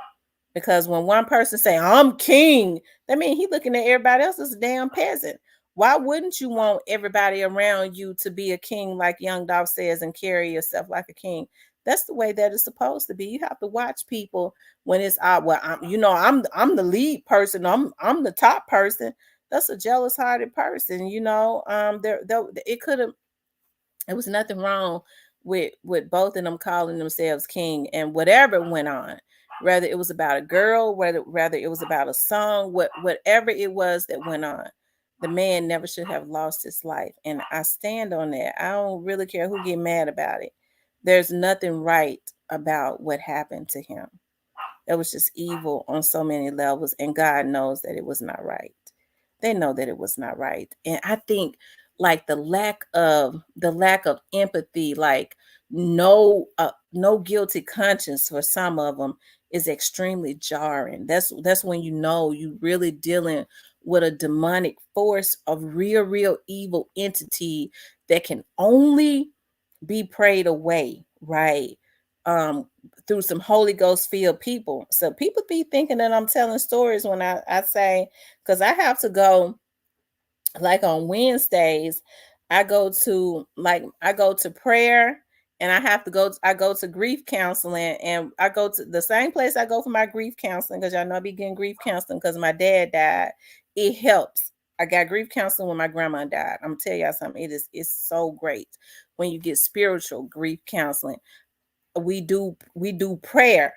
Because when one person say, "I'm king," that means he looking at everybody else as a damn peasant. Why wouldn't you want everybody around you to be a king, like Young Dolph says, and carry yourself like a king? That's the way that it's supposed to be. You have to watch people when it's well, I'm the lead person. I'm the top person. That's a jealous hearted person. You know, it was nothing wrong with both of them calling themselves king, and whatever went on, whether it was about a girl, whether it was about a song, whatever it was that went on, the man never should have lost his life. And I stand on that. I don't really care who get mad about it. There's nothing right about what happened to him. It was just evil on so many levels, and God knows that it was not right. They know that it was not right. And I think like the lack of empathy, like no guilty conscience for some of them is extremely jarring. That's when you know you really dealing with a demonic force of real evil entity that can only be prayed away, right? Through some Holy Ghost filled people. So people be thinking that I'm telling stories when I say, because I have to go, like on Wednesdays, I go to prayer, and I go to grief counseling, and I go to the same place I go for my grief counseling, because y'all know I be getting grief counseling because my dad died. It helps I got grief counseling when my grandma died. I'm gonna tell y'all something. It's so great when you get spiritual grief counseling. We do prayer,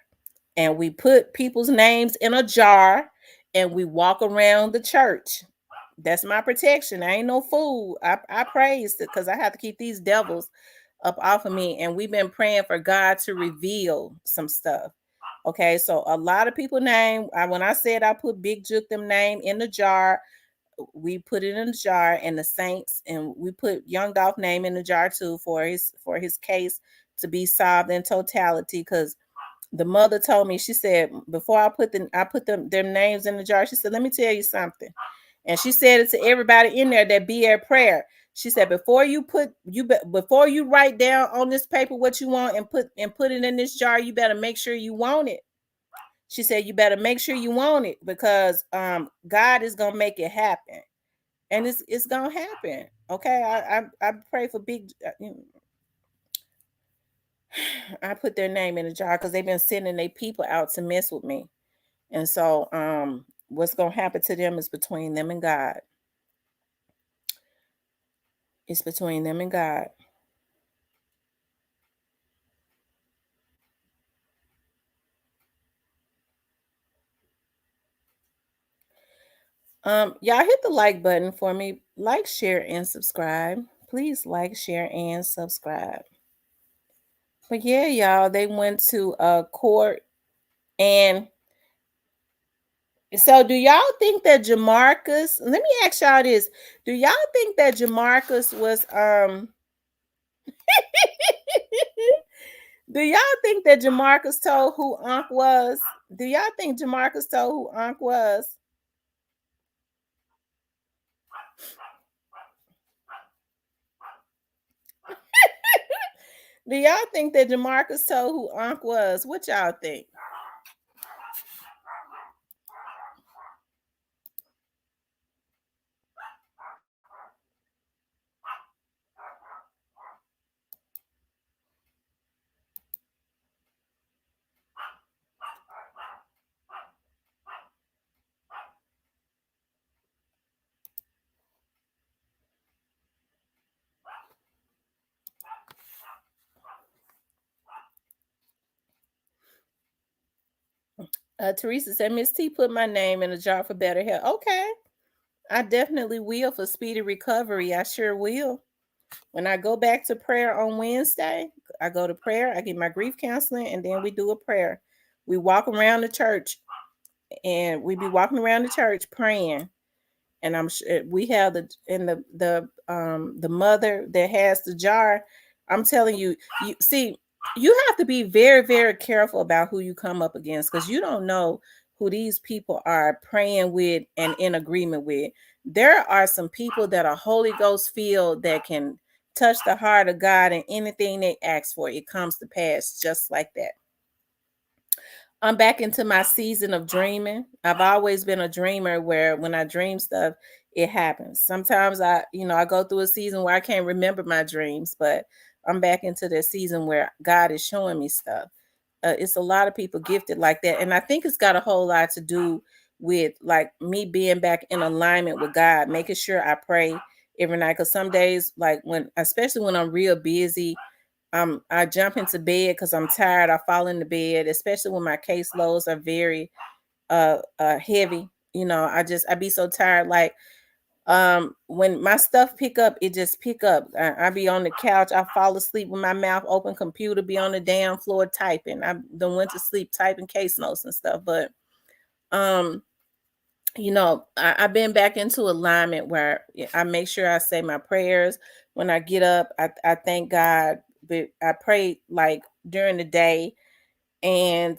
and we put people's names in a jar, and we walk around the church. That's my protection. I ain't no fool. I praise it because I have to keep these devils up off of me. And we've been praying for God to reveal some stuff. Okay, so a lot of people name. When I said I put Big Juke them name in the jar, we put it in the jar, and the saints, and we put Young Dolph name in the jar too for his case to be solved in totality. Because the mother told me, she said, before I put their names in the jar, she said, let me tell you something. And she said it to everybody in there that be at prayer. She said, before you write down on this paper what you want and put it in this jar, you better make sure you want it. She said, you better make sure you want it, because God is gonna make it happen, and it's gonna happen. Okay, I pray for big. I put their name in a jar because they've been sending their people out to mess with me, and so what's gonna happen to them is between them and God. It's between them and God. Y'all hit the like button for me. Like, share, and subscribe. Please like, share, and subscribe. But yeah, y'all, they went to court, and so do y'all think that Jemarcus? Let me ask y'all this: do y'all think that Jemarcus was Do y'all think that Jemarcus told who Unc was? Do y'all think Jemarcus told who Unc was? Do y'all think that Jemarcus told who Unc was? What y'all think? Teresa said, Miss T put my name in a jar for better health. Okay. I definitely will for speedy recovery. I sure will. When I go back to prayer on Wednesday, I go to prayer, I get my grief counseling, and then we do a prayer. We walk around the church, and we be walking around the church praying. And I'm sure we have the mother that has the jar. I'm telling you, you have to be very, very careful about who you come up against, because you don't know who these people are praying with and in agreement with. There are some people that are Holy Ghost filled that can touch the heart of God, and anything they ask for, it comes to pass just like that. I'm back into my season of dreaming. I've always been a dreamer where when I dream stuff, it happens. Sometimes I go through a season where I can't remember my dreams, but I'm back into the season where God is showing me stuff. It's a lot of people gifted like that. And I think it's got a whole lot to do with like me being back in alignment with God, making sure I pray every night. Because some days, like especially when I'm real busy, I jump into bed because I'm tired. I fall into bed, especially when my caseloads are very heavy. I be so tired. Like when my stuff pick up, it just pick up. I be on the couch, I fall asleep with my mouth open, computer be on the damn floor typing. I done went to sleep typing case notes and stuff. But I've been back into alignment where I make sure I say my prayers when I get up. I thank God, but I pray like during the day, and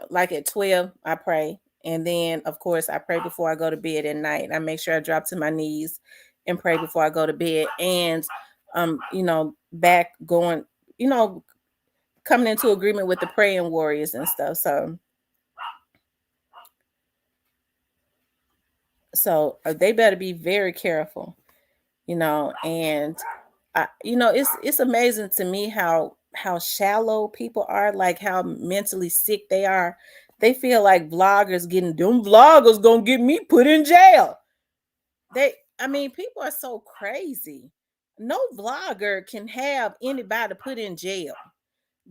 like at 12 I pray, and then of course I pray before I go to bed at night. I make sure I drop to my knees and pray before I go to bed, and back going, coming into agreement with the praying warriors and stuff. So they better be very careful, and it's amazing to me how shallow people are, like how mentally sick they are. They feel like vloggers gonna get me put in jail. People are so crazy. No vlogger can have anybody put in jail.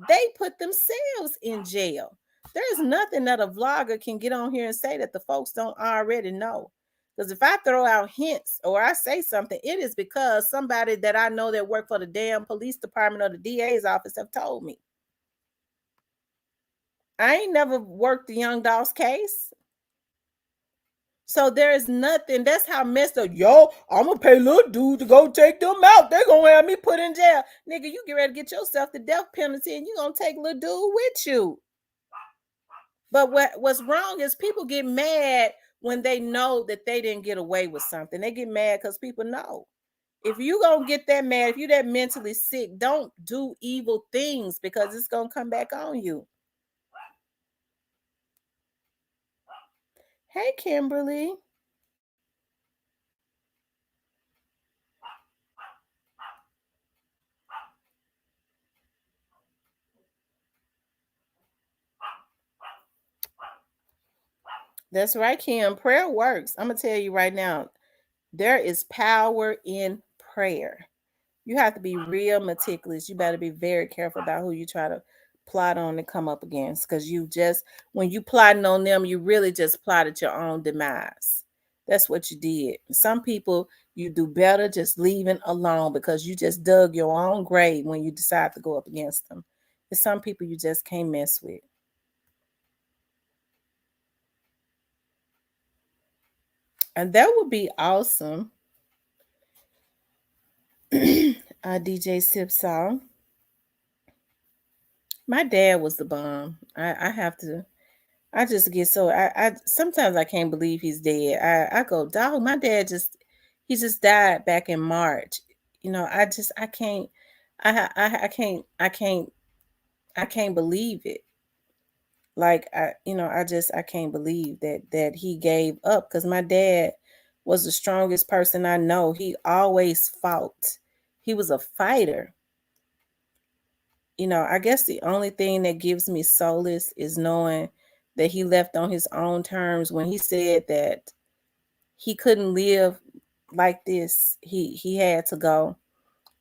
They put themselves in jail. There's nothing that a vlogger can get on here and say that the folks don't already know. Because if I throw out hints or I say something, it is because somebody that I know that work for the damn police department or the DA's office have told me. I ain't never worked the Young Dolls case. So there's nothing. That's how messed up. Yo, I'm gonna pay little dude to go take them out. They're gonna have me put in jail. Nigga, you get ready to get yourself the death penalty and you're gonna take little dude with you. But what's wrong is people get mad when they know that they didn't get away with something. They get mad because people know. If you gonna get that mad, if you that mentally sick, don't do evil things because it's gonna come back on you. Hey, Kimberly. That's right, Kim. Prayer works. I'm gonna tell you right now, there is power in prayer. You have to be real meticulous. You better be very careful about who you try to plot on and come up against. Because when you plotting on them, you really just plotted your own demise. That's what you did. Some people, you do better just leaving alone because you just dug your own grave when you decide to go up against them. There's some people you just can't mess with. And that would be awesome. DJ Sip song. My dad was the bomb. I just get so I sometimes I can't believe he's dead. I go, dog, my dad he just died back in March. You know, I can't I can't believe it. Like I can't believe that he gave up because my dad was the strongest person I know. He always fought. He was a fighter. I guess the only thing that gives me solace is knowing that he left on his own terms when he said that he couldn't live like this. He had to go.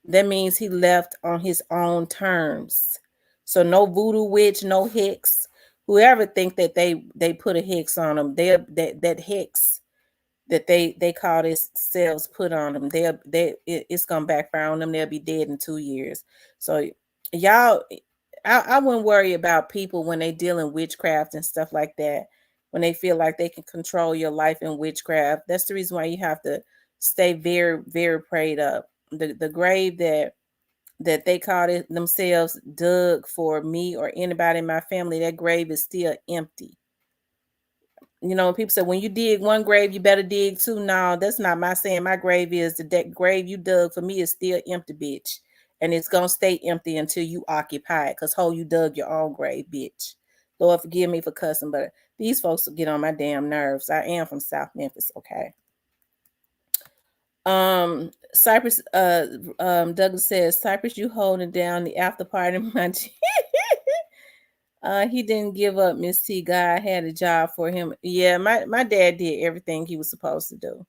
That means he left on his own terms. So no voodoo witch, no hex. Whoever think that they put a hex on them, that hex that they call themselves put on them, it's gonna backfire on them. They'll be dead in 2 years. So y'all, I wouldn't worry about people when they deal in witchcraft and stuff like that. When they feel like they can control your life in witchcraft, that's the reason why you have to stay very, very prayed up. The grave that they called it themselves dug for me or anybody in my family, that grave is still empty. People say when you dig one grave, you better dig two. No, that's not my saying. My grave is that grave you dug for me is still empty, bitch. And it's gonna stay empty until you occupy it. Cause you dug your own grave, bitch. Lord forgive me for cussing, but these folks will get on my damn nerves. I am from South Memphis, okay. Cypress, Douglas says, Cypress, you holding down the after party, my he didn't give up, Miss T. God had a job for him. Yeah, my dad did everything he was supposed to do.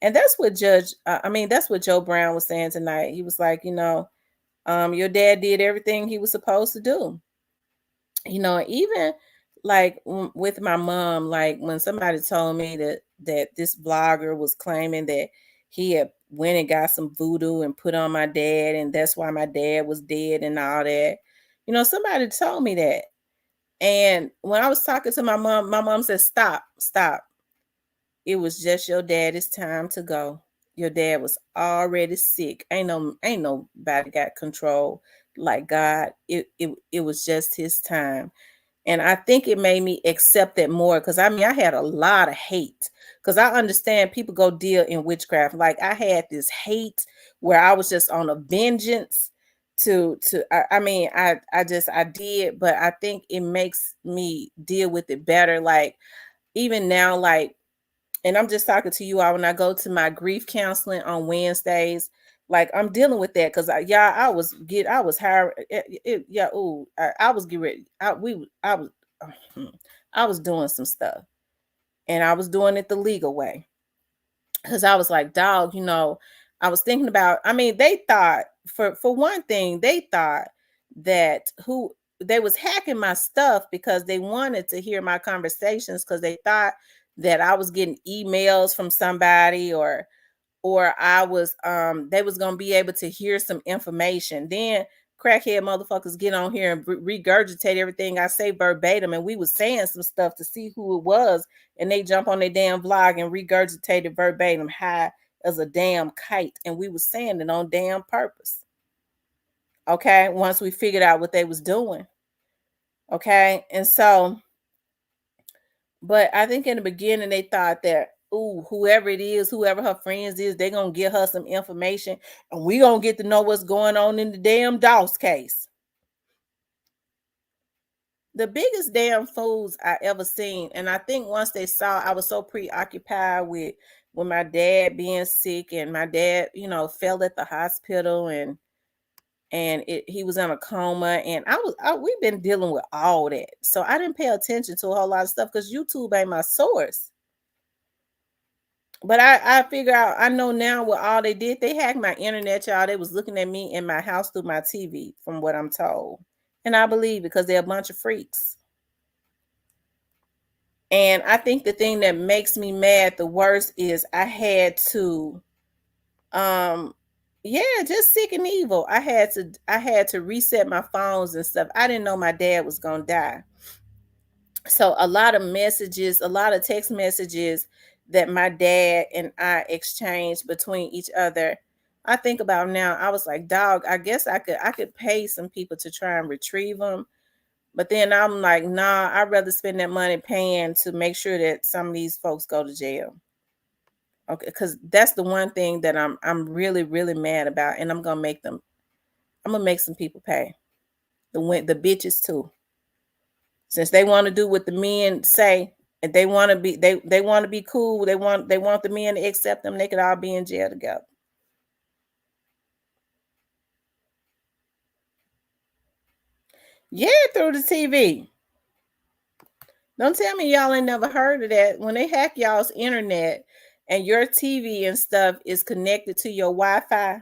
And that's what that's what Joe Brown was saying tonight. He was like, your dad did everything he was supposed to do. Even like with my mom, like when somebody told me that this blogger was claiming that he had went and got some voodoo and put on my dad, and that's why my dad was dead and all that. Somebody told me that. And when I was talking to my mom said, stop. It was just your dad. It's time to go. Your dad was already sick. Ain't nobody got control like God. It was just his time. And I think it made me accept it more because I had a lot of hate because I understand people go deal in witchcraft. Like I had this hate where I was just on a vengeance I did, but I think it makes me deal with it better. Like even now, like, and I'm just talking to you all when I go to my grief counseling on Wednesdays. Like I'm dealing with that because I was hired. I was getting ready. I was doing some stuff, and I was doing it the legal way. because I was like, dog, I was thinking about, I mean, they thought, for one thing, they thought that they was hacking my stuff because they wanted to hear my conversations, because they thought that I was getting emails from somebody, or I was they was gonna be able to hear some information. Then crackhead motherfuckers get on here and regurgitate everything I say verbatim, and we was saying some stuff to see who it was, and they jump on their damn vlog and regurgitate it verbatim high as a damn kite, and we was saying it on damn purpose. Okay, once we figured out what they was doing. Okay, and so, but I think in the beginning they thought that, ooh, whoever it is, whoever her friends is, they're gonna give her some information, and we gonna get to know what's going on in the damn Doss case. The biggest damn fools I ever seen. And I think once they saw, I was so preoccupied with my dad being sick, and my dad, fell at the hospital, and he was in a coma, and we've been dealing with all that. So I didn't pay attention to a whole lot of stuff because YouTube ain't my source. But I figure out, I know now what all they did. They hacked my internet, y'all. They was looking at me in my house through my TV, from what I'm told. And I believe, because they're a bunch of freaks. And I think the thing that makes me mad the worst is I had to, just sick and evil. I had to reset my phones and stuff. I didn't know my dad was gonna die. So a lot of messages, a lot of text messages that my dad and I exchanged between each other, I think about now, I was like, dog, I guess I could pay some people to try and retrieve them. But then I'm like, nah, I'd rather spend that money paying to make sure that some of these folks go to jail. Okay, because that's the one thing that I'm really, really mad about, and I'm gonna make some people pay. The bitches too. Since they want to do what the men say, and they want to be they want to be cool, they want the men to accept them, they could all be in jail together. Yeah, through the TV. Don't tell me y'all ain't never heard of that. When they hack y'all's internet and your TV and stuff is connected to your Wi-Fi,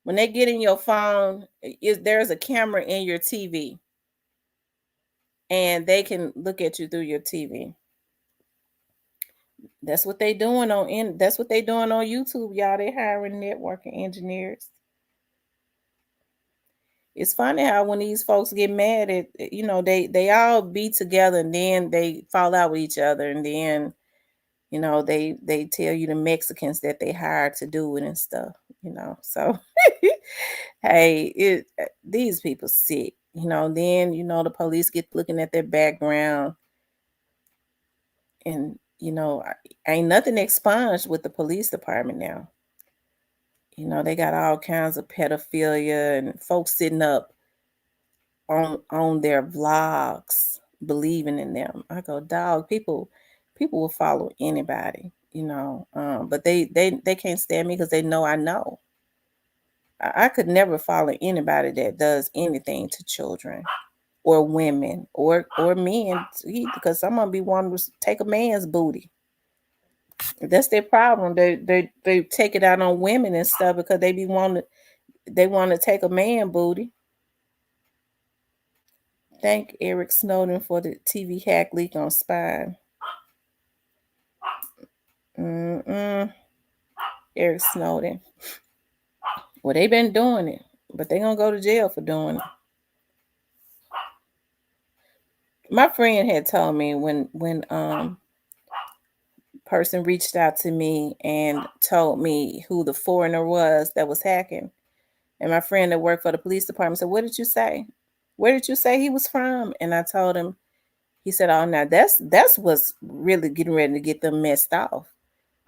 when they get in your phone, there's a camera in your TV, and they can look at you through your TV. That's what they doing on YouTube, y'all. They hiring networking engineers. It's funny how when these folks get mad at, they all be together, and then they fall out with each other, and then, they tell you the Mexicans that they hired to do it and stuff, So hey, these people sick, then, the police get looking at their background, and, ain't nothing expunged with the police department now. They got all kinds of pedophilia and folks sitting up on their vlogs believing in them. I go, dog, people will follow anybody, but they can't stand me because they know I know. I could never follow anybody that does anything to children or women or men, because I'm gonna be wanting to take a man's booty. That's their problem. They take it out on women and stuff because they want to take a man booty. Thank Eric Snowden for the TV hack leak on Spy. Eric Snowden. Well, they've been doing it, but they're gonna go to jail for doing it. My friend had told me when person reached out to me and told me who the foreigner was that was hacking, and my friend that worked for the police department said, "What did you say? Where did you say he was from?" And I told him. He said, "Oh, now that's what's really getting ready to get them messed off.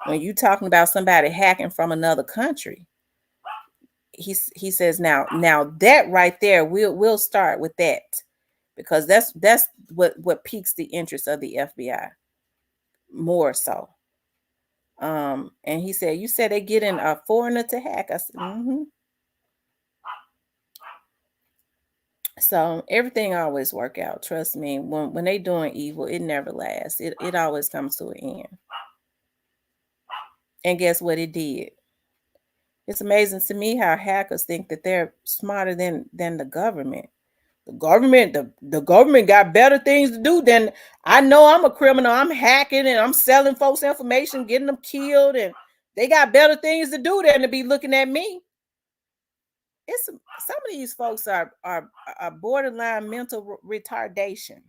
When you talking about somebody hacking from another country." He says, now that right there, we'll start with that, because that's what piques the interest of the FBI more so. And he said, "You said they getting a foreigner to hack." I said, "Mm-hmm." So everything always work out. Trust me. When they doing evil, it never lasts. It always comes to an end. And guess what it did? It's amazing to me how hackers think that they're smarter than the government. The government got better things to do than I know I'm a criminal. I'm hacking and I'm selling folks information, getting them killed, and they got better things to do than to be looking at me. It's some of these folks are borderline mental retardation.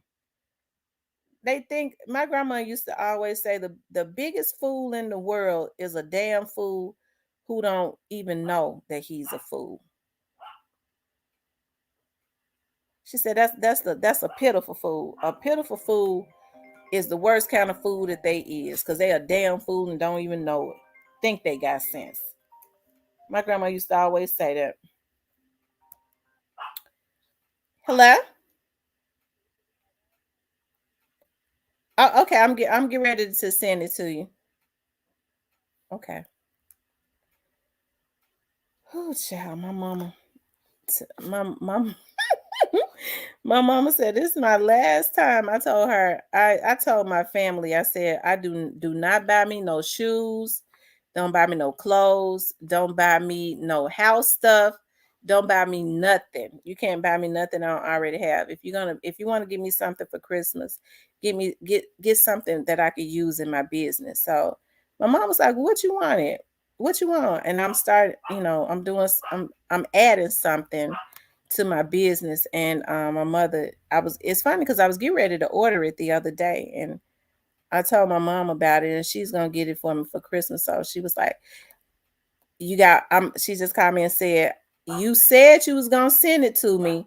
They think my grandma used to always say the biggest fool in the world is a damn fool who don't even know that he's a fool. She said that's a pitiful fool. A pitiful fool is the worst kind of fool that they is, because they a damn fool and don't even know it. Think they got sense. My grandma used to always say that. Hello? Oh, okay, I'm getting ready to send it to you. Okay. Oh, child, my mama. My mama said this is my last time. I told her, I told my family, I said, I do not buy me no shoes, don't buy me no clothes, don't buy me no house stuff, don't buy me nothing. You can't buy me nothing I don't already have. If you want to give me something for Christmas, get something that I could use in my business. So my mom was like, what you wanted? What you want? And I'm adding something to my business. And my mother, it's funny because I was getting ready to order it the other day, and I told my mom about it, and she's gonna get it for me for Christmas. So she was like, she just called me and said, you said you was gonna send it to me.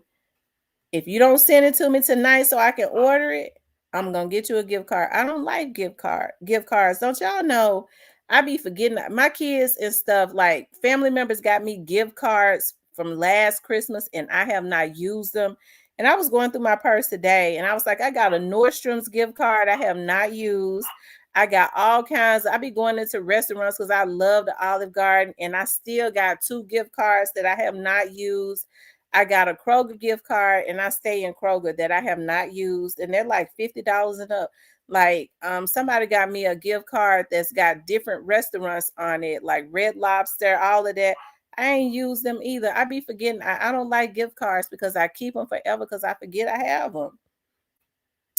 If you don't send it to me tonight so I can order it, I'm gonna get you a gift card. I don't like gift cards. Don't y'all know? I be forgetting my kids and stuff. Like family members got me gift cards from last Christmas, and I have not used them. And I was going through my purse today, and I was like, I got a Nordstrom's gift card I have not used. I got all kinds. I be going into restaurants because I love the Olive Garden, and I still got 2 gift cards that I have not used. I got a Kroger gift card, and I stay in Kroger that I have not used, and they're like $50 and up. Like somebody got me a gift card that's got different restaurants on it, like Red Lobster, all of that. I ain't used them either. I be forgetting. I don't like gift cards because I keep them forever because I forget I have them.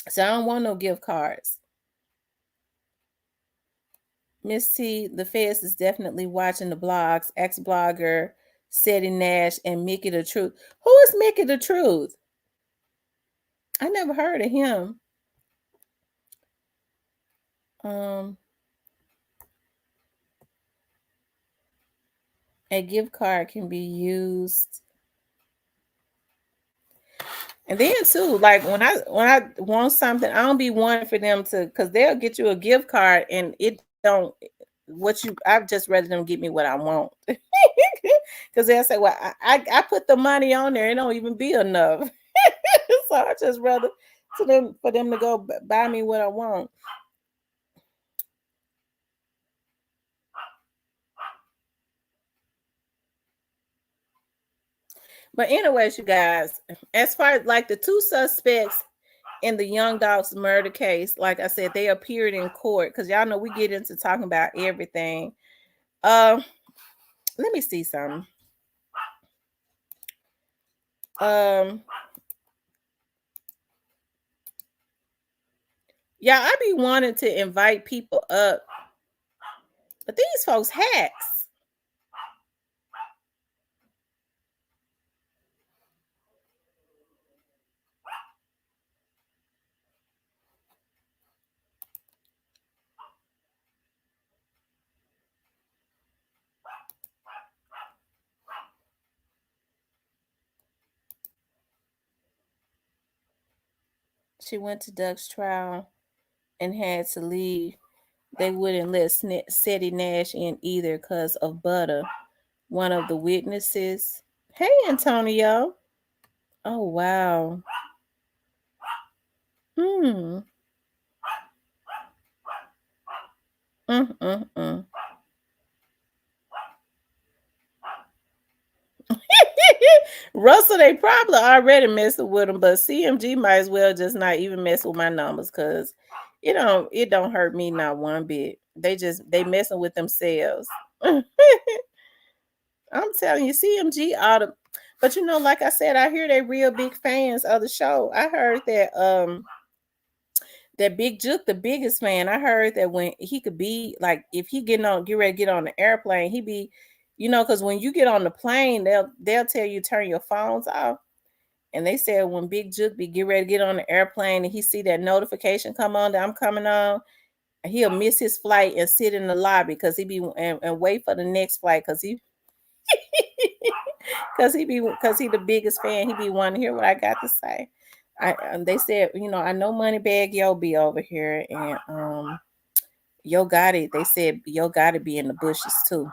So I don't want no gift cards. Miss T, the feds is definitely watching the blogs. Ex-blogger Seti Nash and Mickey the Truth. Who is Mickey the Truth? I never heard of him. A gift card can be used. And then too, like when I want something, I don't be wanting for them to, because they'll get you a gift card and it don't I've just rather them get me what I want. Because they'll say, well, I put the money on there, it don't even be enough. So I just rather for them to go buy me what I want. But anyways, you guys, as far as like the 2 suspects in the Young Dogs murder case, like I said, they appeared in court, because y'all know we get into talking about everything. Let me see something. Yeah, I be wanting to invite people up, but these folks hacks. She went to Doug's trial and had to leave. They wouldn't let Seti Nash in either because of Butter, one of the witnesses. Hey, Antonio. Oh, wow. Russell, they probably already messing with him, but CMG might as well just not even mess with my numbers, because it don't hurt me not one bit. They messing with themselves. I'm telling you, CMG autumn. But you know, like I said, I hear they real big fans of the show. I heard that Big Juke, the biggest fan. I heard that when he could be like, if he get ready to get on the airplane, he be, because when you get on the plane, they'll tell you turn your phones off. And they said when Big Juke be get ready to get on the airplane and he see that notification come on that I'm coming on, he'll miss his flight and sit in the lobby because he be and wait for the next flight because he because he the biggest fan. He be wanting to hear what I got to say. They said, I know Moneybag Yo be over here and Yo Gotti. They said Yo Gotti be in the bushes too.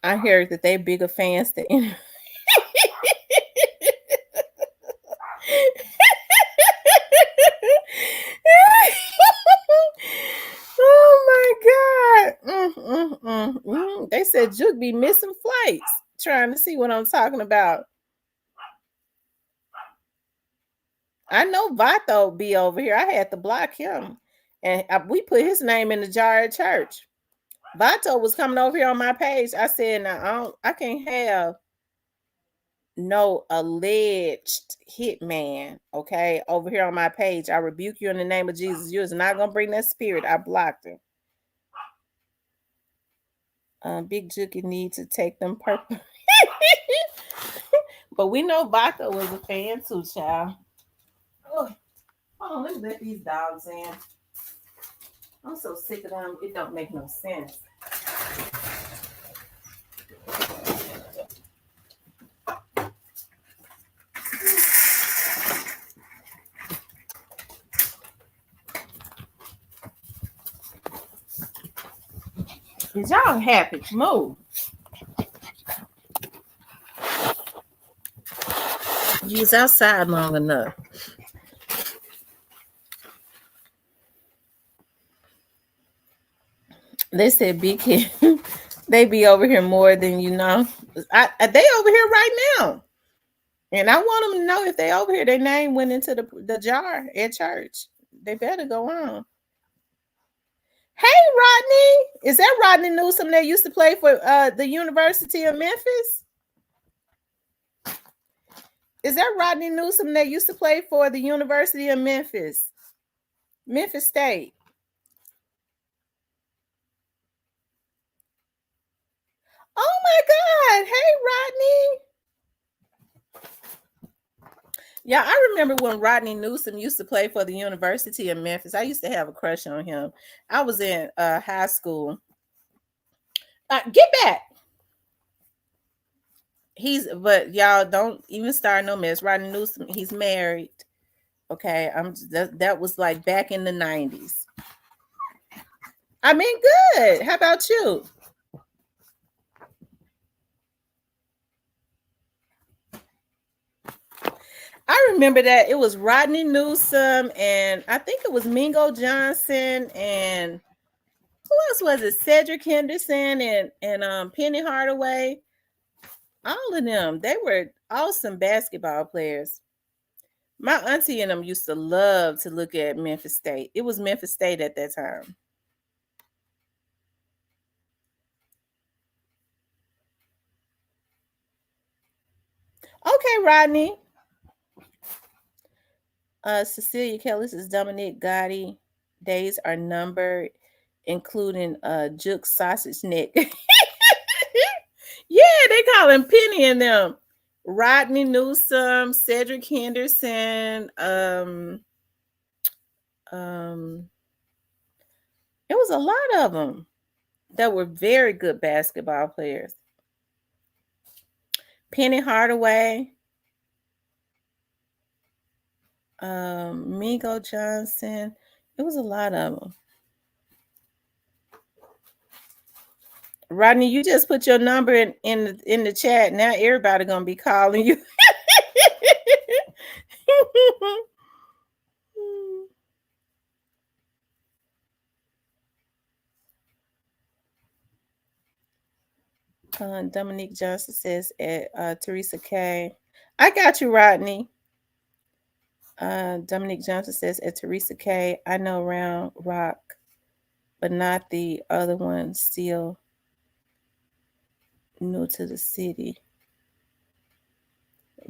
I heard that they bigger fans than oh my God. They said Juke be missing flights trying to see what I'm talking about. I know Vato be over here. I had to block him. And we put his name in the jar at church. Vato was coming over here on my page. I said, now I can't have no alleged hitman, okay, over here on my page. I rebuke you in the name of Jesus. You're not gonna bring that spirit. I blocked him. Big Jukey need to take them purple. But we know Vato was a fan too, child. Oh, hold on, let me let these dogs in. I'm so sick of them. It don't make no sense. Is y'all happy? Move. You was outside long enough. They said big kid. They be over here more than you know. They over here right now. And I want them to know if they over here, their name went into the jar at church. They better go on. Hey, Rodney. Is that Rodney Newsom that used to play for the University of Memphis? Is that Rodney Newsom that used to play for the University of Memphis? Memphis State. Oh my God. Hey, Rodney. Yeah, I remember when Rodney Newsom used to play for the University of Memphis. I used to have a crush on him. I was in high school. Get back. But y'all don't even start no mess. Rodney Newsom, he's married. Okay, that was like back in the 90s. I mean, good. How about you? I remember that it was Rodney Newsom and I think it was Mingo Johnson and who else was it? Cedric Henderson and Penny Hardaway. All of them. They were awesome basketball players. My auntie and them used to love to look at Memphis State. It was Memphis State at that time. Okay, Rodney. Cecilia Kelly says Dominic Gotti days are numbered, including Juke Sausage Neck. Yeah, they call him Penny and them. Rodney Newsom, Cedric Henderson. It was a lot of them that were very good basketball players. Penny Hardaway. Mingo Johnson. It was a lot of them. Rodney, you just put your number in the chat. Now everybody gonna be calling you. Dominique Johnson says at Teresa K. I got you, Rodney. Dominique Johnson says, at Teresa K, I know Round Rock, but not the other one, still new to the city.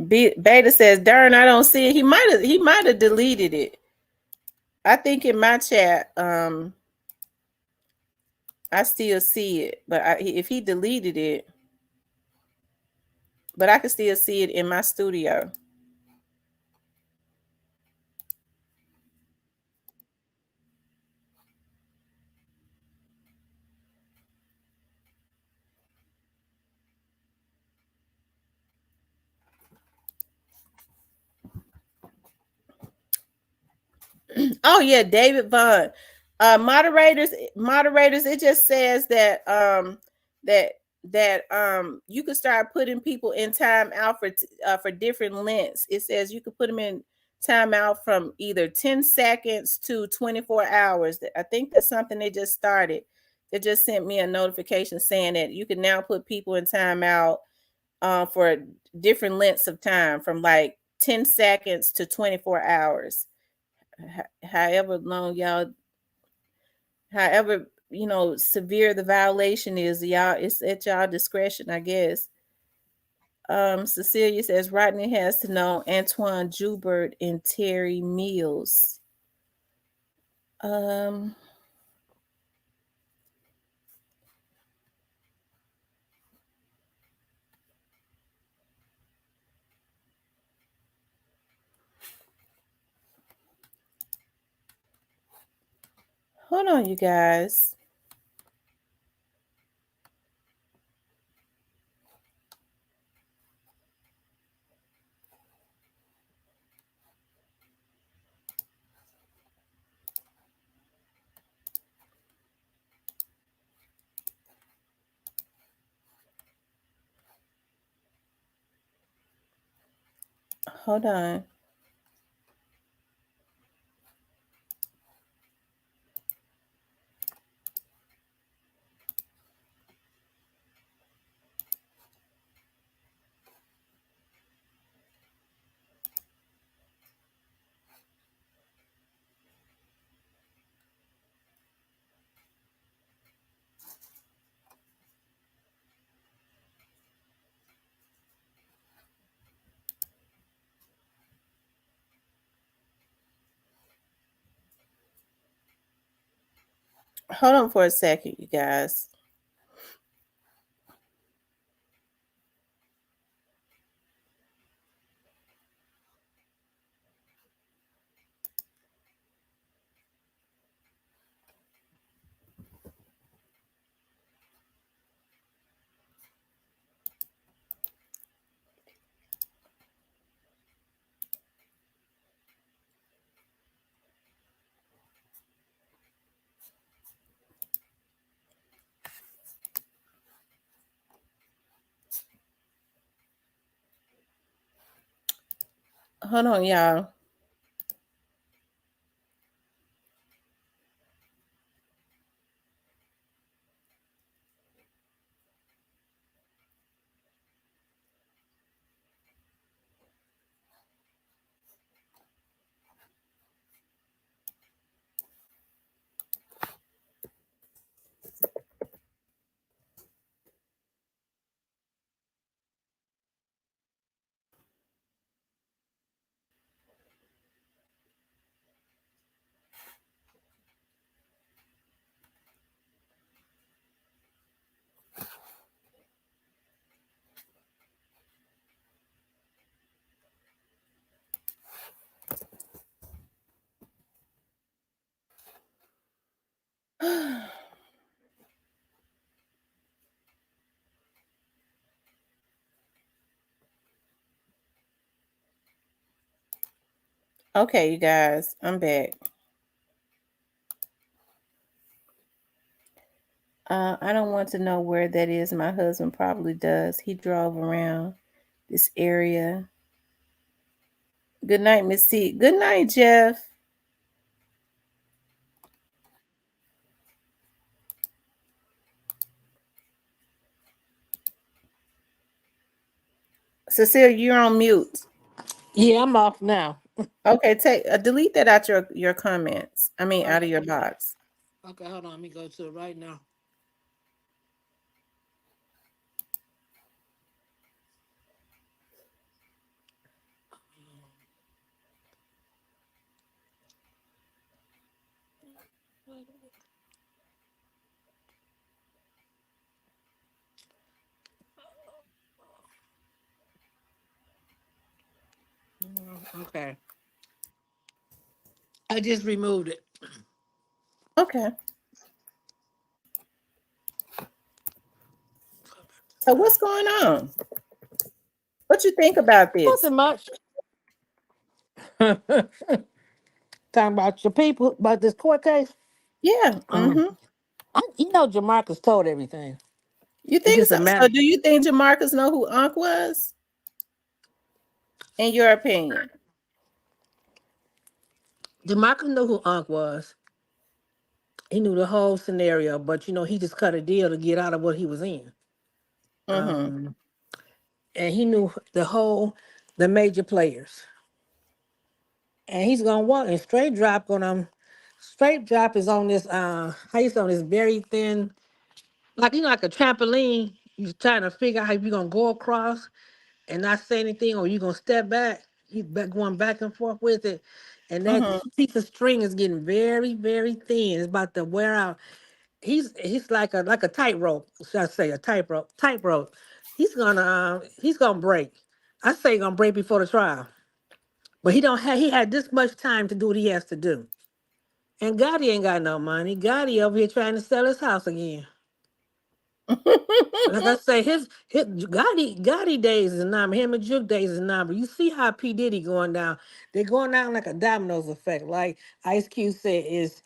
Beta says, darn, I don't see it. He might have deleted it. I think in my chat, I still see it, but if he deleted it, but I can still see it in my studio. Oh yeah, David Vaughn. Moderators, it just says that you could start putting people in time out for different lengths. It says you could put them in time out from either 10 seconds to 24 hours. I think that's something they just started. They just sent me a notification saying that you can now put people in time out for different lengths of time from like 10 seconds to 24 hours. However long however severe the violation is, y'all, it's at y'all discretion, I guess. Cecilia says Rodney has to know Antoine Joubert and Terry Mills. Hold on, you guys. Hold on. Hold on for a second, you guys. Hold on, y'all. Okay, you guys, I'm back. I don't want to know where that is. My husband probably does. He drove around this area. Good night, Miss T. Good night, Jeff. Cecilia, you're on mute. Yeah, I'm off now. Okay, take delete that out your comments. I mean, out of your box. Okay, hold on. Let me go to it right now. Okay. I just removed it. Okay. So what's going on? What you think about this? Nothing much. Talking about your people, about this court case. Yeah. Um, Mm-hmm. Jamarcus told everything. You It's think just so? a So matter. do you think Jemarcus know who Unc was? In your opinion? Jamarcus knew who Unc was. He knew the whole scenario, but he just cut a deal to get out of what he was in. Mm-hmm. Um, and he knew the major players. And he's gonna walk and straight drop on him. Straight drop is on this he's on this very thin, like like a trampoline. You're trying to figure out how you're gonna go across and not say anything, or you're gonna step back. Going back and forth with it. And that Mm-hmm. piece of string is getting very, very thin. It's about to wear out. He's like a tightrope, should I say a tightrope. He's gonna break. I say gonna break before the trial. But he had this much time to do what he has to do. And Gotti ain't got no money. Gotti over here trying to sell his house again. Like I say, his Gotti days is a number. Him and Juke days is a number. You see how P. Diddy going down. They're going down like a dominoes effect. Like Ice Cube said, is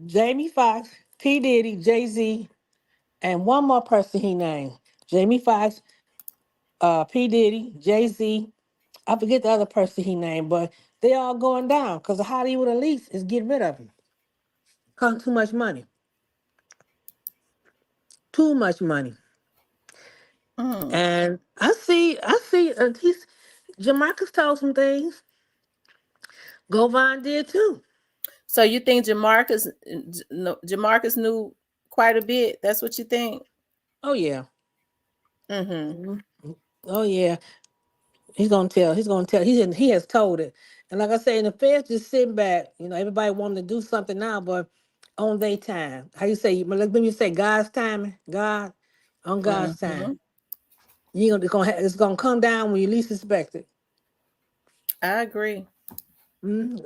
Jamie Foxx, P. Diddy, Jay-Z, and one more person he named. Jamie Foxx, P. Diddy, Jay-Z. I forget the other person he named, but they all going down because the Hollywood elites is getting rid of him. Cost too much money. Too much money. Mm. And he's Jamarcus told some things. Govan did too. So you think Jamarcus knew quite a bit? That's what you think? Oh yeah. Mm-hmm. Mhm. Oh yeah. He's gonna tell. He has told it. And like I say, in the feds just sitting back, everybody wanting to do something now, but on their time. How you say, let me say God's timing. God on God's Mm-hmm. time. It's gonna come down when you least expect it. I agree.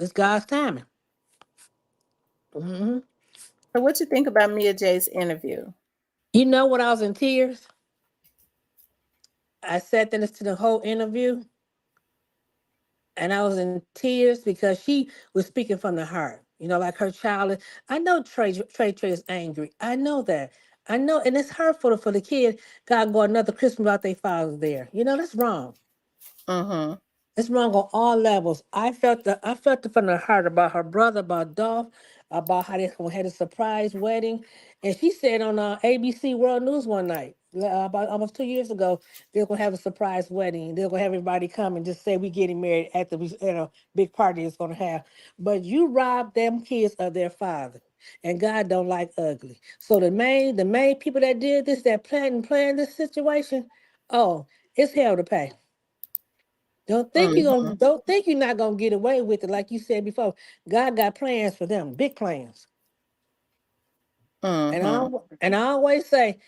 It's God's timing. hmm So what you think about Mia J's interview? When I was in tears, I sat there to the whole interview, and I was in tears because she was speaking from the heart. Like her child. I know Trey is angry. I know that. I know, and it's hurtful for the kid. God go another Christmas without their father there. That's wrong. Mm-hmm. It's wrong on all levels. I felt it from the heart about her brother, about Dolph, about how they gonna have a surprise wedding. And she said on ABC World News one night, about almost 2 years ago, they're gonna have a surprise wedding. They're gonna have everybody come and just say we getting married at the big party it's gonna have. But you robbed them kids of their father. And God don't like ugly. So the main people that did this, that planned this situation, oh, it's hell to pay. Mm-hmm. Don't think you're not gonna get away with it, like you said before. God got plans for them, big plans. And Mm-hmm. I always say,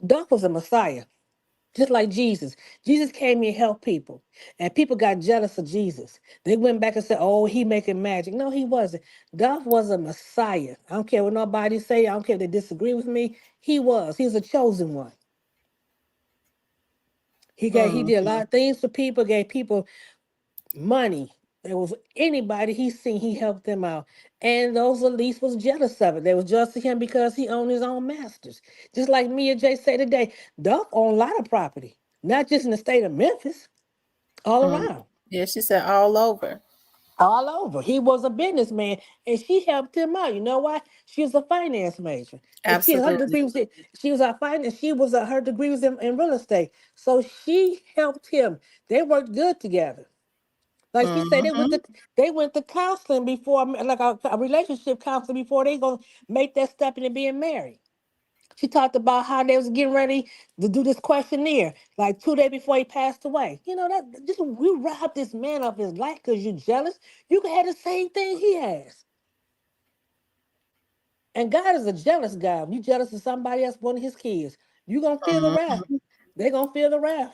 Doc was a Messiah, just like Jesus. Jesus came here and helped people, and people got jealous of Jesus. They went back and said, "Oh, he making magic." No, he wasn't. Doc was a Messiah. I don't care what nobody say. I don't care if they disagree with me. He was. He was a chosen one. He did a Mm-hmm. lot of things for people. Gave people money. There was anybody he seen, he helped them out. And those elites was jealous of it. They was jealous of him because he owned his own masters. Just like me and Jay say today, Duck owned a lot of property, not just in the state of Memphis, all Mm. around, Yeah, she said all over. all over. He was a businessman, and she helped him out. You know why? She was a finance major. And her Absolutely. degree was she was a finance. She was her degree was in real estate. So she helped him. They worked good together. Like she said, Mm-hmm. they went to counseling before, like a relationship counseling before they gonna make that step into being married. She talked about how they was getting ready to do this questionnaire, like 2 days before he passed away. You know that just you robbed this man of his life because you jealous. You could have the same thing he has. And God is a jealous God. When you jealous of somebody else, one of his kids, you gonna feel the wrath. Mm-hmm. They gonna feel the wrath.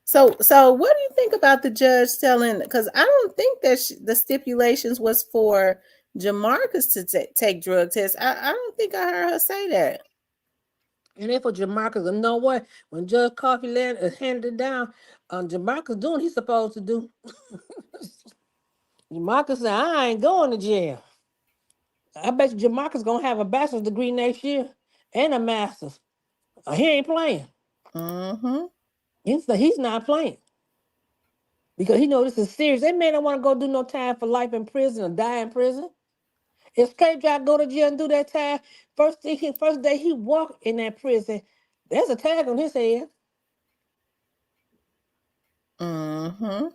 So what do you think about the judge telling? Because I don't think that the stipulations was for Jemarcus to take drug tests. I don't think I heard her say that. And then for Jemarcus, you know what? When Judge Coffee handed it down, Jemarcus doing what he's supposed to do. Jemarcus said, I ain't going to jail. I bet you Jemarcus gonna have a bachelor's degree next year and a master's. He ain't playing. Mm-hmm. He's not playing. Because he know this is serious. That man don't want to go do no time for life in prison or die in prison. If straight drive go to jail and do that time, first day he walk in that prison, there's a tag on his head. Mm-hmm.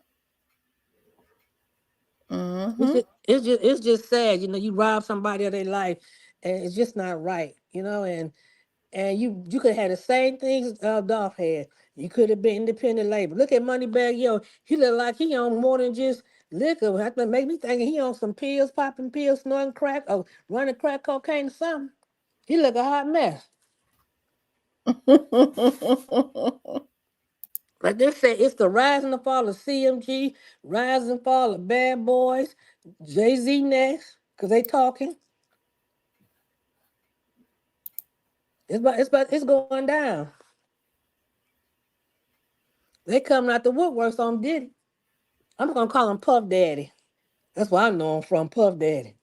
It's Mm-hmm. just, it's just sad, you rob somebody of their life, and it's just not right, and you could have the same things Dolph had. You could have been independent labor. Look at Moneybag Yo. He look like he on more than just liquor. That make me thinking he on some pills, popping pills, snorting crack, or running crack cocaine or something. He look a hot mess. Like they say, it's the rise and the fall of CMG, rise and fall of Bad Boys, Jay-Z next, because they talking. It's going down. They coming out the woodworks on Diddy. I'm gonna call him Puff Daddy. That's where I know him from, Puff Daddy.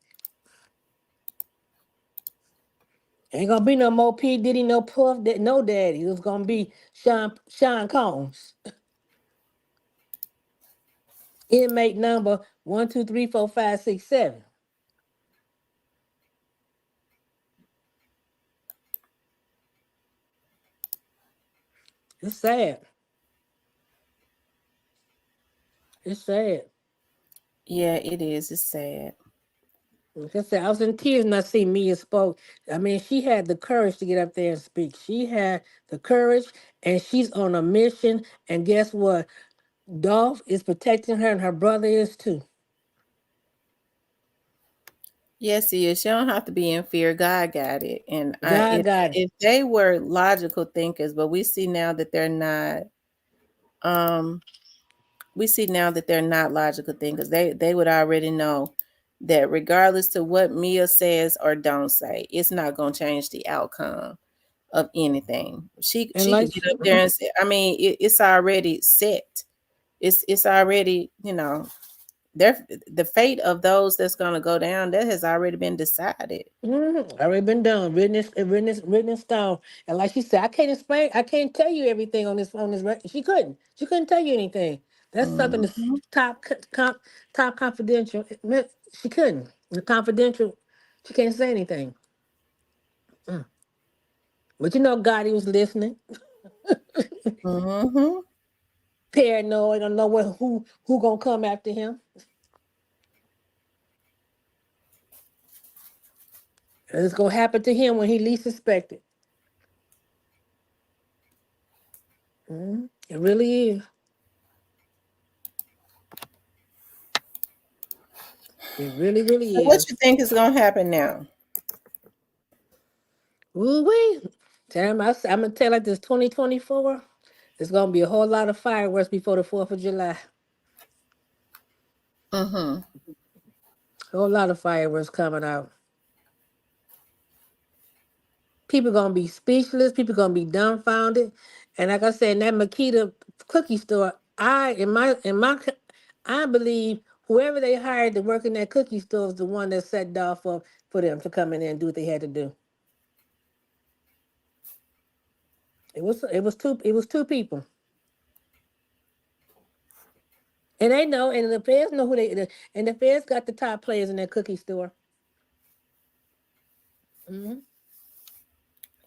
Ain't gonna be no more P Diddy, no Puff, no Daddy. It's gonna be Sean Combs. Inmate number 1, 2, 3, 4, 5, 6, 7. It's sad. It's sad. Yeah, it is. It's sad. Like I said, I was in tears when I see Mia spoke. I mean, she had the courage to get up there and speak. She had the courage, and she's on a mission. And guess what? Dolph is protecting her, and her brother is too. Yes, he is. You don't have to be in fear. God got it. And God got it. if they were logical thinkers, but we see now that they're not. Um, we see now that they're not logical thinkers. They would already know that regardless to what Mia says or don't say, it's not going to change the outcome of anything. She And could like, get up there and say, I mean, it's already set. It's already, the fate of those that's going to go down, that has already been decided. already been done, written in stone. And like she said, I can't explain. I can't tell you everything on this record. She couldn't. She couldn't tell you anything. That's something that's Mhm. top confidential. She couldn't. The confidential. She can't say anything. Mm. But God, he was listening. Mhm. Paranoid. Don't know who gonna come after him. And it's gonna happen to him when he least expected. It really is. It really, So really what is. you think is going to happen now? Ooh wee. I'm gonna tell like this 2024. There's gonna be a whole lot of fireworks before the 4th of July. Mhm. A whole lot of fireworks coming out. People gonna be speechless. People gonna be dumbfounded. And like I said, in that Makita cookie store, I believe whoever they hired to work in that cookie store is the one that set off for them to come in there and do what they had to do. It was two people. And they know, and the feds know and the feds got the top players in that cookie store. Hmm.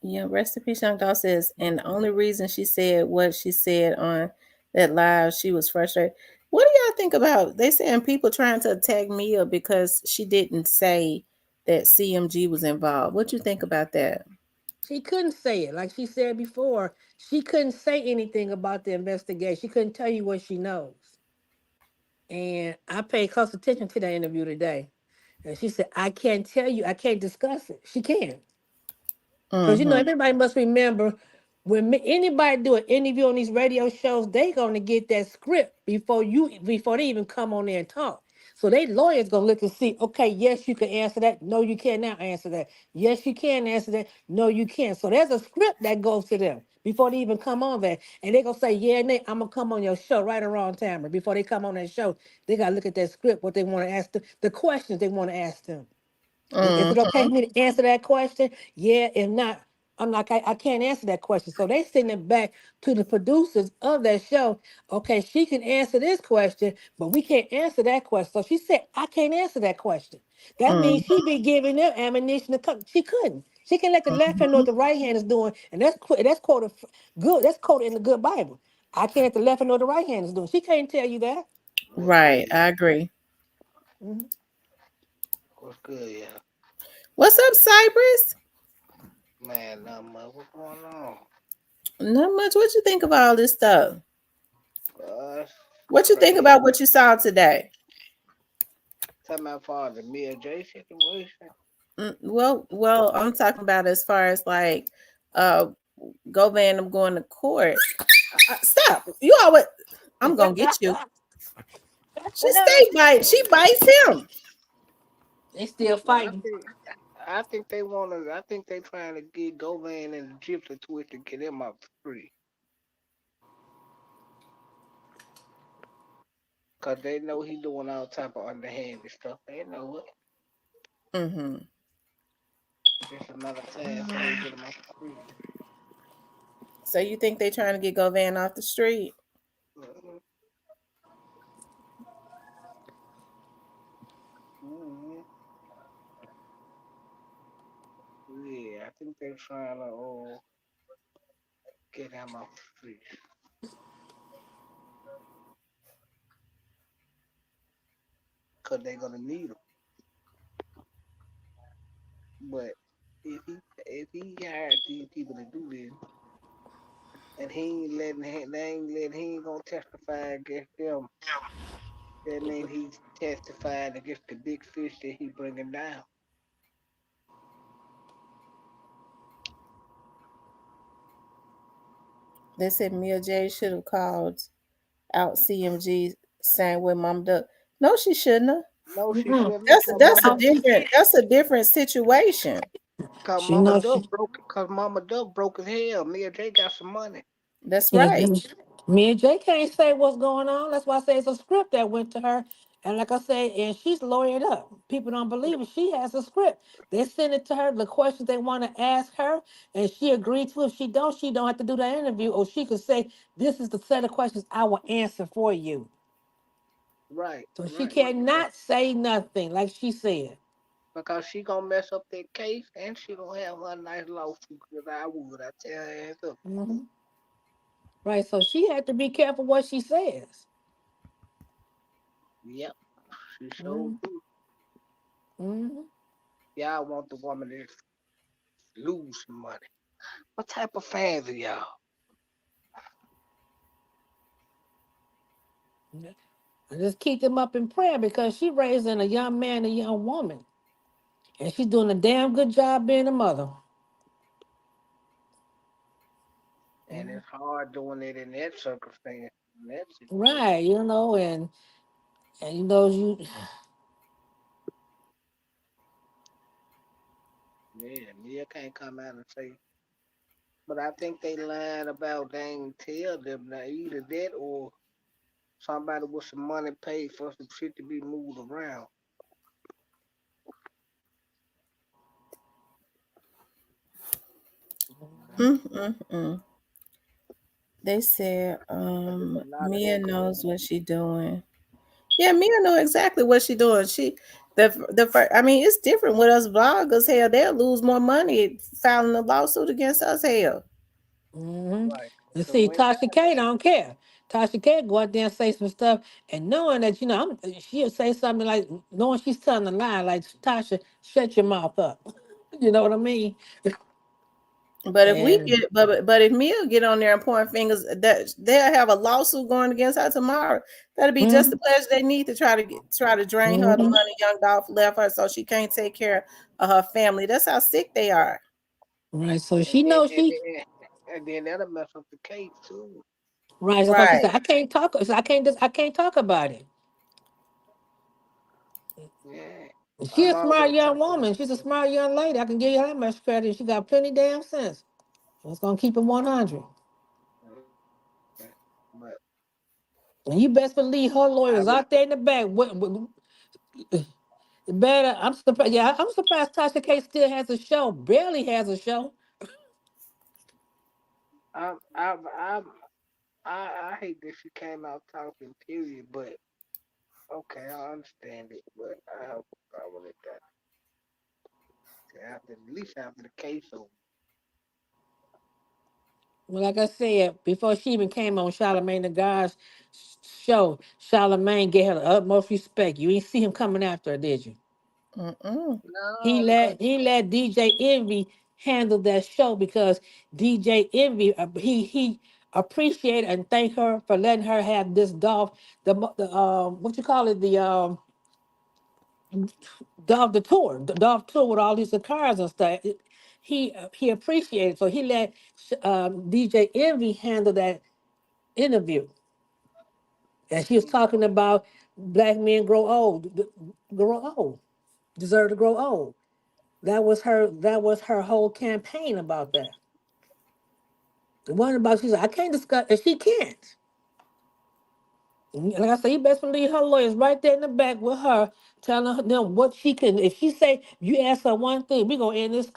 Yeah, rest in peace, Young Dog says, and the only reason she said what she said on that live. She was frustrated. What do y'all think about they saying people trying to attack Mia because she didn't say that CMG was involved? What you think about that? She couldn't say it. Like she said before, she couldn't say anything about the investigation. She couldn't tell you what she knows. And I paid close attention to that interview today. And she said, I can't tell you, I can't discuss it. She can't. Because Mm-hmm. everybody must remember when anybody do an interview on these radio shows, they gonna get that script before they even come on there and talk. So they lawyers gonna look and see, okay, yes, you can answer that. No, you cannot answer that. Yes, you can answer that. No, you can't. So there's a script that goes to them before they even come on there. And they gonna say, yeah, Nate, I'm gonna come on your show right or wrong, Tamara. Before they come on that show, they gotta look at that script, what they want to ask them, the questions they want to ask them. Is it okay Mm-hmm. for me to answer that question? Yeah, if not, I'm like, I can't answer that question. So they send it back to the producers of that show. Okay, she can answer this question, but we can't answer that question. So she said, I can't answer that question. That means she be giving them ammunition to come. She couldn't. She can let the left hand know what the right hand is doing, and that's quoted good. That's quoted in the good Bible. I can't let the left hand know what the right hand is doing. She can't tell you that. What's Right, good? I agree. Mhm. What's good, yeah? What's up, Cypress? Man, not much. What's going on? Not much. What you think of all this stuff? That's What you think crazy. about what you saw today? Tell me how far the Mia J situation. Well, I'm talking about as far as like, uh, Govan them going to court. Stop! You always, I'm gonna get you. She stay bite. She bites him. They still Well, I fighting. think I think they wanna. I think they trying to get Govan and the Gypsy Twist to get him off the street. Cause they know he doing all type of underhanded stuff. They know it. Mm-hmm. Just a matter of time till they get him off the street. So you think they trying to get Govan off the street? Mhm. Mhm. Yeah, I think they're trying to get him off the street. Cause they gonna need him. But if he hired these people to do this, and he ain't gonna testify against them, that means he's testifying against the big fish that he bringing down. They said Mia J should have called out CMG saying with Mom Duck. No, she shouldn't have. No, she Mm-mm. shouldn't. Cause No, That's a different situation. she knows Cause Mama Duck broke his hell. Mia J got some money. That's yeah, right. me and Jay can't say what's going on. That's why I say it's a script that went to her. And like I said, and she's lawyered up. People don't believe it. She has a script. They send it to her, the questions they want to ask her, and she agreed to. If she don't have to do that interview. Or she could say, this is the set of questions I will answer for you. Right, So she right. cannot say nothing, like she said. Because she gonna mess up that case, and she gonna have her nice lawsuit. Cause I tell her ass up. Hmm. Right. So she had to be careful what she says. Yep, she showed Hmm. too. Hmm. Y'all want the woman to lose some money. What type of fans are y'all? And just keep them up in prayer because she raising a young man, a young woman. And she's doing a damn good job being a mother. And Mhm. it's hard doing it in that circumstance, in that situation. Right, and you Yeah, Mia can't come out and say. But I think they lying about they ain't tell them now either that or somebody with some money paid for some shit to be moved around. Mm-mm-mm. They said, Cause it's a lot of Mia that knows going what on. she doing. Yeah, Mia know exactly what she doing. The first, I mean, it's different with us vloggers. Hell, they'll lose more money filing a lawsuit against us. Hell, hmm Right. and Cause see when Tasha K don't care. Tasha K go out there and say some stuff, and knowing that she'll say something like, knowing she's telling a lie, like Tasha, shut your mouth up. You know what I mean? But if we And get, but if Mia get on there and point fingers, that they'll have a lawsuit going against her tomorrow. That'll be just the mm, pledge they need to try to drain her the mm-hmm. money Young Dolph left her, so she can't take care of her family. That's how sick they are. Right. So And she then, knows and she then, and then that'll mess up the case too. right. That's why she Right. said, I can't talk. So I can't talk about it. Yeah, She I'm a smart always young talking about woman. She's a it. smart young lady. I can give you that much credit. She got plenty damn sense. It's gonna keep it 100. Yeah. But And you best believe her I lawyers would, out there in the back. Better. I'm surprised. Yeah, I'm surprised Tasha K still has a show. Barely has a show. I'm, I hate that she came out talking. Period. But okay, I understand it. But I would let that after at least after the case over. Well, like I said, before she even came on Charlamagne the God's show, Charlamagne gave her the utmost respect. You ain't see him coming after her, did you? Mm-mm. No, because He let DJ Envy handle that show because DJ Envy he appreciated and thank her for letting her have this Dolph the what you call it the tour the Dolph tour with all these cars and stuff. He appreciated, so he let DJ Envy handle that interview, and she was talking about black men grow old, deserve to grow old. That was her whole campaign about that. The one about she said, I can't discuss, and she can't. And like I said, you best believe her lawyers right there in the back with her, telling them what she can. If she say you ask her one thing, we're gonna end this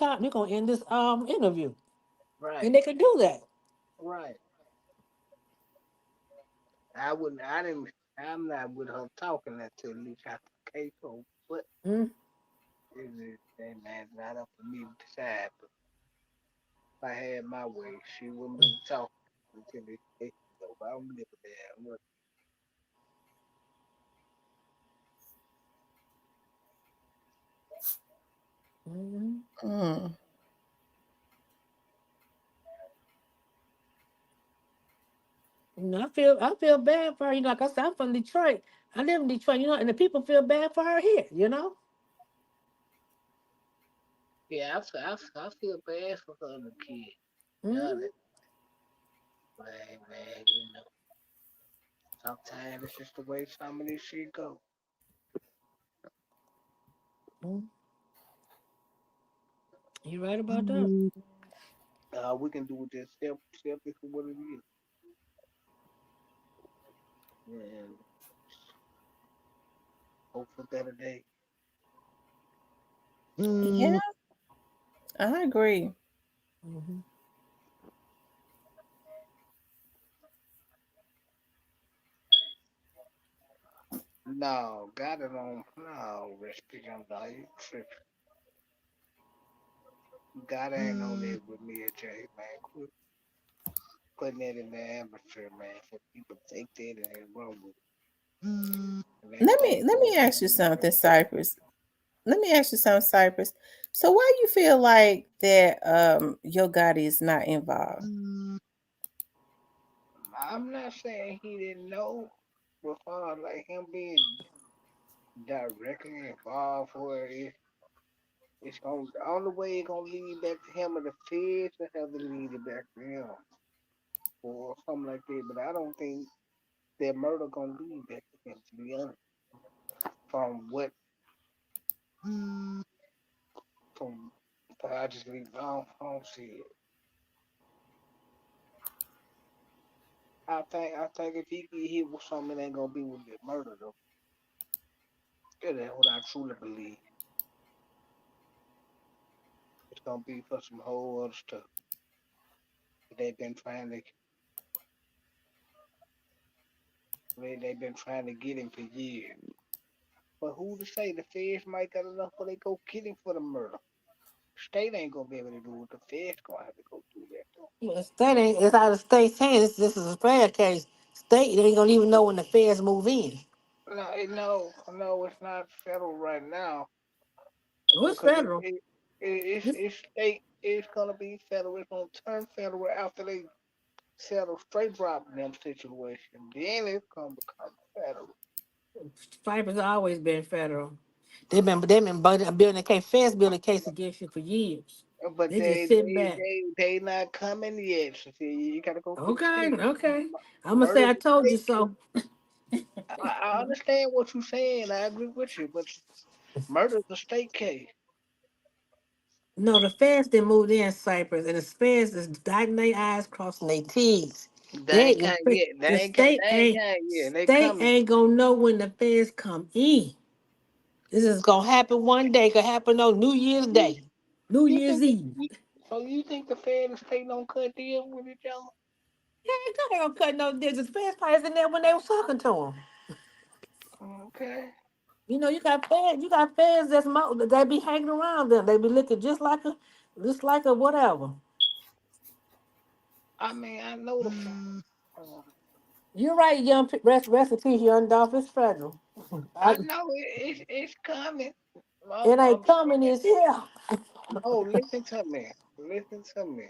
interview, and right, they can do that. right. I wouldn't. I didn't. I'm not with her talking until at least after the case over. But Mm, that's not up for me to decide. But if I had my way, she wouldn't be talking until the case is over. I don't give a damn. Look, mm, Mm. I feel bad for her. You know, like I said, I'm from Detroit. I live in Detroit. You know, and the people feel bad for her here. You know. yeah, I feel bad for her and the kid. Mm, Honest, man, you know. Sometimes it's just the way some of this shit go. mm, you right about that. Mhm. We can do it just self it for what it is. And hope for better days. Yeah, I agree. Hmm. No, got it on. No, respect on that. You tripping. God ain't on there with me and Jay, man. Quit putting that in the atmosphere, man, for people to take that and run with it. And they think Let me God ask ain't you on there something, with that. Cypress. Let me ask you something, Cypress. So why you feel like that your Gotti is not involved? I'm not saying he didn't know, but far like him being directly involved where it's gonna the only way it's gonna lead back to him or the feds will have to lead it back to him or something like that. But I don't think that murder gonna lead back to him, to be honest. From what from I just leave I don't see it. I think if he get hit with something it ain't gonna be with the murder though. That's what I truly believe. It's gonna be for some whole other stuff that they've been trying to they've been trying to get him for years. But who to say the feds might got enough where they go get him for the murder? State ain't gonna be able to do it. The feds gonna have to go do that though. It's that ain't it's out of state's hands. This is a fair case. State they ain't gonna even know when the feds move in. No, it's not federal right now What's because federal? it's state. It's gonna be federal. It's gonna turn federal after they settle straight drop them situation. Then it's gonna become federal. Cypress always been federal. They've been building a case, feds building a case against you for years. But They just sitting back. they not coming yet. So see, you gotta go through the Okay, state. okay. I'm gonna say Murder I the told you state. so. I understand what you're saying. I agree with you, but murder the state case. No, the feds didn't move in Cypress, and the feds is dotting their eyes, crossing their T's. They They ain't came yet. They the ain't ca- state they ain't ain't came yet. They state coming. ain't gonna know when the feds come in. This is gonna happen one day. Could happen on New Year's You, Day, New you Year's think Eve. so? You think the Fed and state don't cut deals with each other? Yeah, they ain't gonna cut no digits. Feds probably in there when they was talking to them. Okay. You know, you got feds they be hanging around them. They be looking just like a whatever. I mean, I know the. Uh, You're right, rest in peace, young Dolph. It's federal. I I, know it's coming. it ain't I'm coming. It's here. no. Listen to me. Listen to me.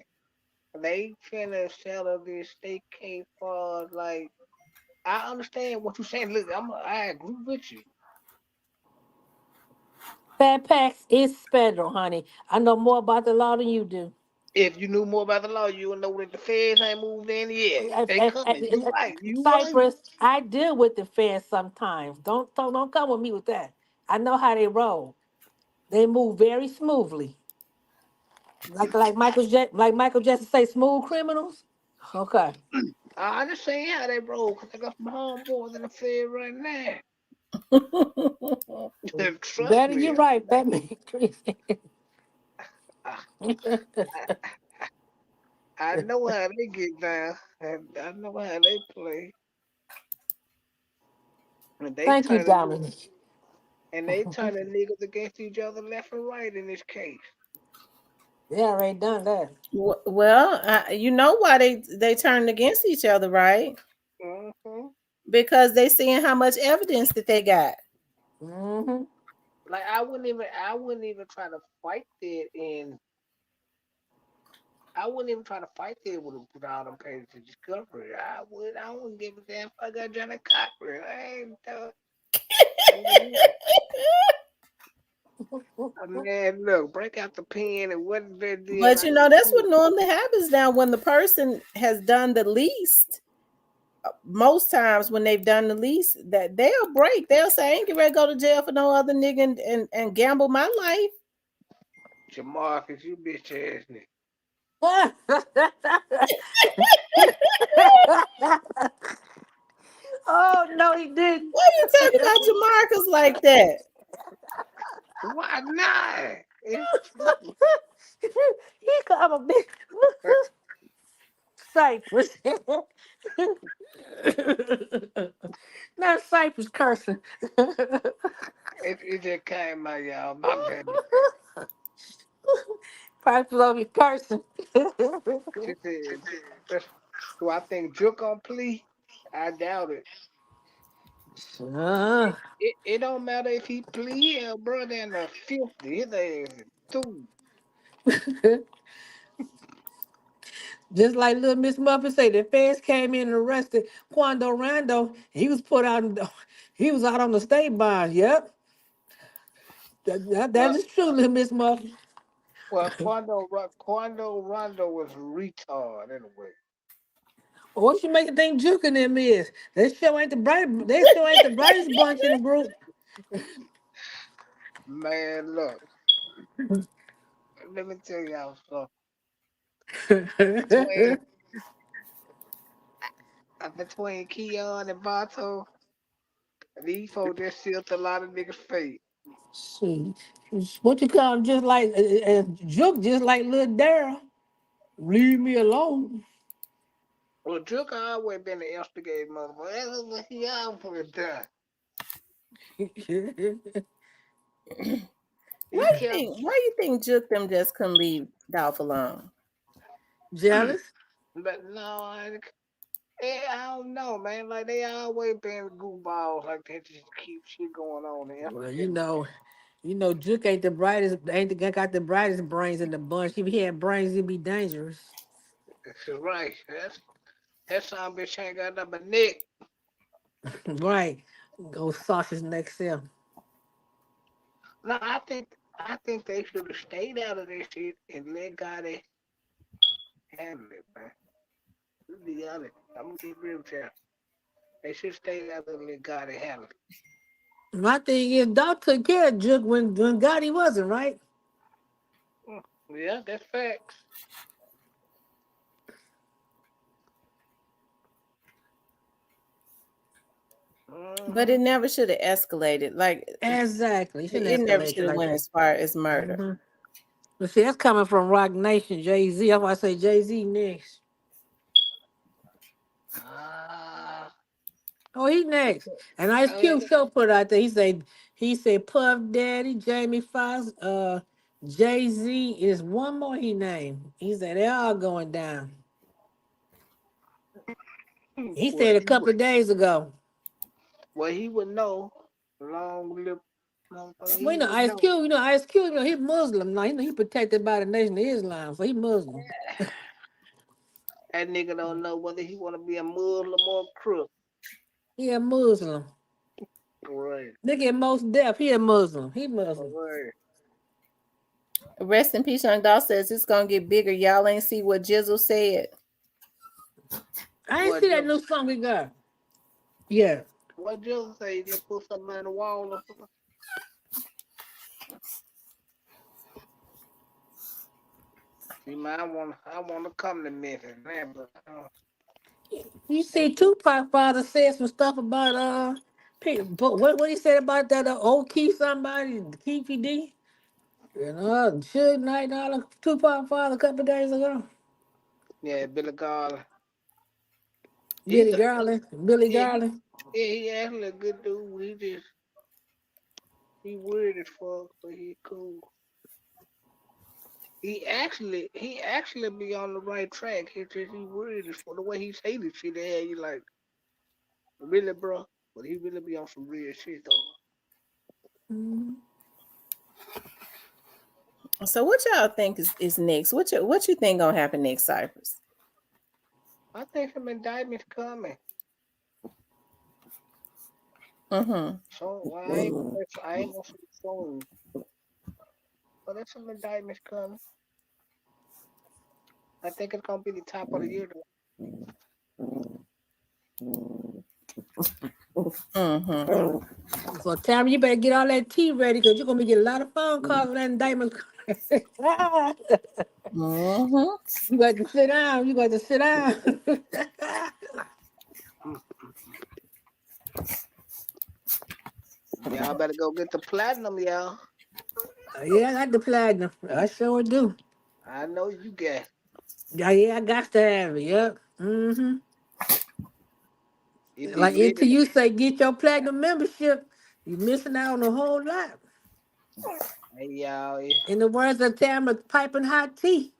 They finna settle this state case for like. I understand what you're saying. Look, I agree with you. Fat packs is federal, honey. I know more about the law than you do. If you knew more about the law, you would know that the feds ain't moved in yet. They coming. You right. You right. Cypress, I deal with the feds sometimes. Don't come with me with that. I know how they roll. They move very smoothly. Like Michael Jackson say, smooth criminals. Okay. I understand how they roll because I got some homeboys in the Fed right now. Trust Better me. you're right, Batman. I, I know how they get down. I know how they play. And they Thank you, turn the Dominic. niggas against each other left and right in this case. They already done that. Well, you know why they turned against each other, right? Hmm. Because they seeing how much evidence that they got. Hmm. Like I wouldn't even try to fight that in. I wouldn't even try to fight that with all them pages of discovery. I wouldn't give a damn if I got Johnny Cochran. I ain't man, look, break out the pen and what they did. But you know, that's what normally happens now when the person has done the least. Most times when they've done the least, that they'll break. They'll say, I ain't getting ready to go to jail for no other nigga and gamble my life. Jemarcus, you bitch ass nigga. Oh no, he didn't. Why you talking about Jemarcus like that? Why not? He got a big Cypress. Not Cypress cursing. It just came out, y'all. My bad. Cypress over here cursing. She said, do I think Juke gonna plea? I doubt it. Uh, It don't matter if he plea, yeah, bro, in the 50. His ass is through. just like little Miss Muffin said, the feds came in and arrested Quando Rando. He was put out. He was out on the state bond. Yep, that Well, is true, little Miss Muffin. Quando Rondo was retard anyway. What you make you think juking them is? They sure ain't the bright. They sure ain't the brightest bunch in the group. Man, look, let me tell y'all something. Between between Keon and Bato, these folks just sealed a lot of niggas' fate. See, what you call him? Just like juke, just like little Daryl. Leave me alone. Well, Juke always been the instigator, motherfucker. He always done. He kept, Why you think Juke them just couldn't leave Dolph alone? Jealous? but no, Yeah, I don't know, man. Like they always been goofballs like that. Just keep shit going on there. Well, Juke ain't the brightest, ain't the guy got the brightest brains in the bunch. If he had brains, he'd be dangerous. That's right. That son bitch ain't got nothing but neck. Right. Go sausage next to him. No, I think they should have stayed out of this shit and let God handle it, man. To be honest, I'm gonna keep real with you. They should stay out of it and let God handle it. My thing is, Doc took care of Juke when Gotti wasn't, right? Yeah, that's facts. But Mm-hmm. it never should have escalated. Like Exactly. You it shouldn't never escalate should it have like went that. as far as murder. Mm-hmm. But see, that's coming from Rock Nation, Jay-Z. That's why I say Jay-Z next. Ah, Oh, he next. And Ice oh, yeah. Cube show put out there. He said Puff Daddy, Jamie Foxx, Jay-Z is one more he named. He said they're all going down. He Well, said a couple of days ago. he would know. Long lip, motherfucker. Well, He would Ice know. Cube, he Muslim. Now, he protected by the Nation of Islam, so he Muslim. That nigga don't know whether he want to be a Muslim or a crook. He a Muslim. Right. Look at Most Def. He a Muslim. He Muslim. Right. Rest in peace, Young Doll says it's gonna get bigger. Y'all ain't see what Jizzle said. I ain't What see that Jill? new song we got. Yeah. What Jill say? You just put something on the wall or something? See, man, I want to come to Memphis, man, but You see Tupac father said some stuff about but what he said about that old Keith somebody, Keith D? Suge Knight and all the Tupac father a couple of days ago. yeah, Billy Garland. He's Billy a Garland. Billy yeah, Garland. he actually a good dude. He weird as fuck, but he cool. He actually be on the right track. He weird as fuck. The way he say the shit, yeah, you like really, bro. But he really be on some real shit though. Mhm. So what y'all think is next? What you think gonna happen next, Cypress? I think some indictments coming. Mm-hmm. So well, I ain't gonna say soon, but there's some indictments coming. I think it's gonna be the top of the year though. Mm-hmm. So Tammy, you better get all that tea ready because you're gonna be getting a lot of phone calls when that indictment. Mm-hmm. You got to sit down. You got to sit down. Y'all better go get the platinum, y'all. Yeah, I got the platinum. I sure do. I know you got. Yeah, I got to have it. Yep. Mm-hmm. It be Like lit. until you say get your platinum membership, you're missing out on a whole lot. Hey y'all, In the words of Tamara, piping hot tea.